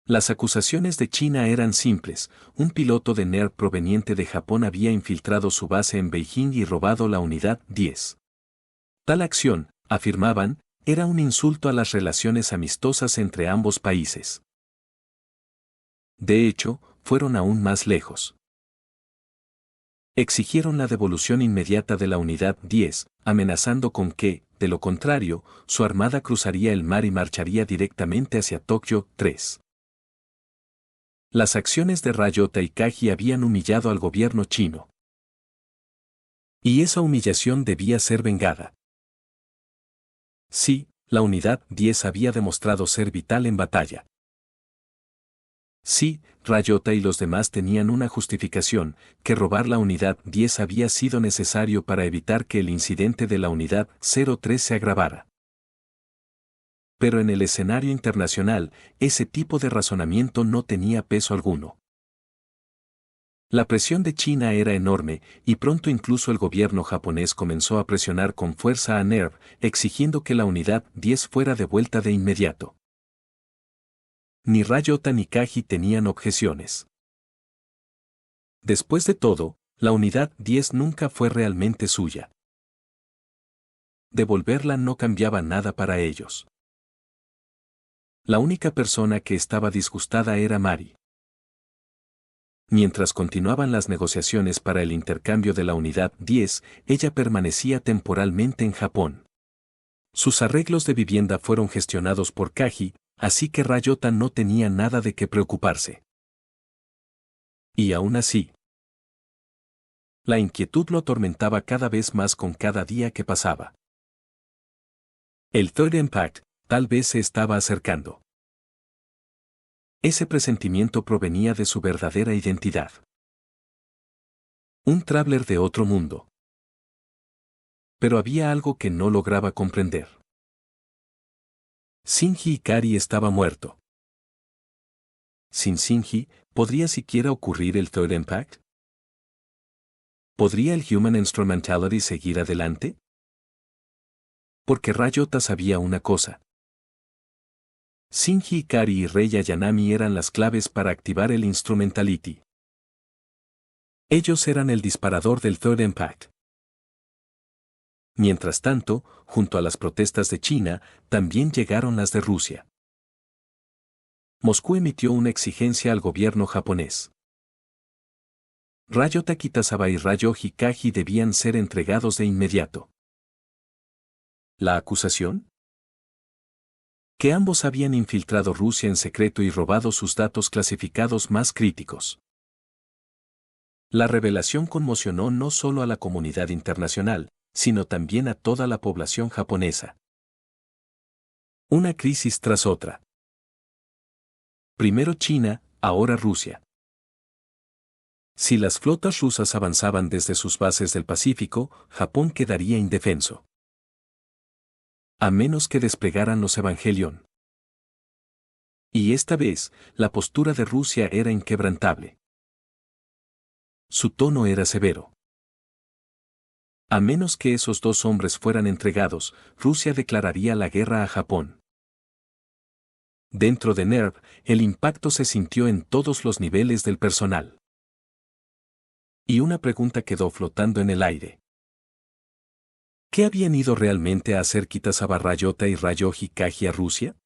Las acusaciones de China eran simples: un piloto de NERV proveniente de Japón había infiltrado su base en Beijing y robado la unidad 10. Tal acción, afirmaban, era un insulto a las relaciones amistosas entre ambos países. De hecho, fueron aún más lejos. Exigieron la devolución inmediata de la unidad 10, amenazando con que, de lo contrario, su armada cruzaría el mar y marcharía directamente hacia Tokio 3. Las acciones de Ryota y Kaji habían humillado al gobierno chino. Y esa humillación debía ser vengada. Sí, la unidad 10 había demostrado ser vital en batalla. Sí, Ryota y los demás tenían una justificación: que robar la unidad 10 había sido necesario para evitar que el incidente de la unidad 03 se agravara. Pero en el escenario internacional, ese tipo de razonamiento no tenía peso alguno. La presión de China era enorme, y pronto incluso el gobierno japonés comenzó a presionar con fuerza a NERV, exigiendo que la unidad 10 fuera devuelta de inmediato. Ni Ryota ni Kaji tenían objeciones. Después de todo, la unidad 10 nunca fue realmente suya. Devolverla no cambiaba nada para ellos. La única persona que estaba disgustada era Mari. Mientras continuaban las negociaciones para el intercambio de la unidad 10, ella permanecía temporalmente en Japón. Sus arreglos de vivienda fueron gestionados por Kaji, así que Ryota no tenía nada de qué preocuparse. Y aún así, la inquietud lo atormentaba cada vez más con cada día que pasaba. El Third Impact tal vez se estaba acercando. Ese presentimiento provenía de su verdadera identidad. Un traveler de otro mundo. Pero había algo que no lograba comprender. Shinji Ikari estaba muerto. Sin Shinji, ¿podría siquiera ocurrir el Third Impact? ¿Podría el Human Instrumentality seguir adelante? Porque Ryota sabía una cosa. Shinji Ikari y Rei Ayanami eran las claves para activar el Instrumentality. Ellos eran el disparador del Third Impact. Mientras tanto, junto a las protestas de China, también llegaron las de Rusia. Moscú emitió una exigencia al gobierno japonés. Ryota Kitazawa y Ryoji Kaji debían ser entregados de inmediato. ¿La acusación? Que ambos habían infiltrado Rusia en secreto y robado sus datos clasificados más críticos. La revelación conmocionó no solo a la comunidad internacional, sino también a toda la población japonesa. Una crisis tras otra. Primero China, ahora Rusia. Si las flotas rusas avanzaban desde sus bases del Pacífico, Japón quedaría indefenso. A menos que desplegaran los Evangelion. Y esta vez, la postura de Rusia era inquebrantable. Su tono era severo. A menos que esos dos hombres fueran entregados, Rusia declararía la guerra a Japón. Dentro de NERV, el impacto se sintió en todos los niveles del personal. Y una pregunta quedó flotando en el aire. ¿Qué habían ido realmente a hacer Kitazawa Ryota y Ryoji Kaji a Rusia?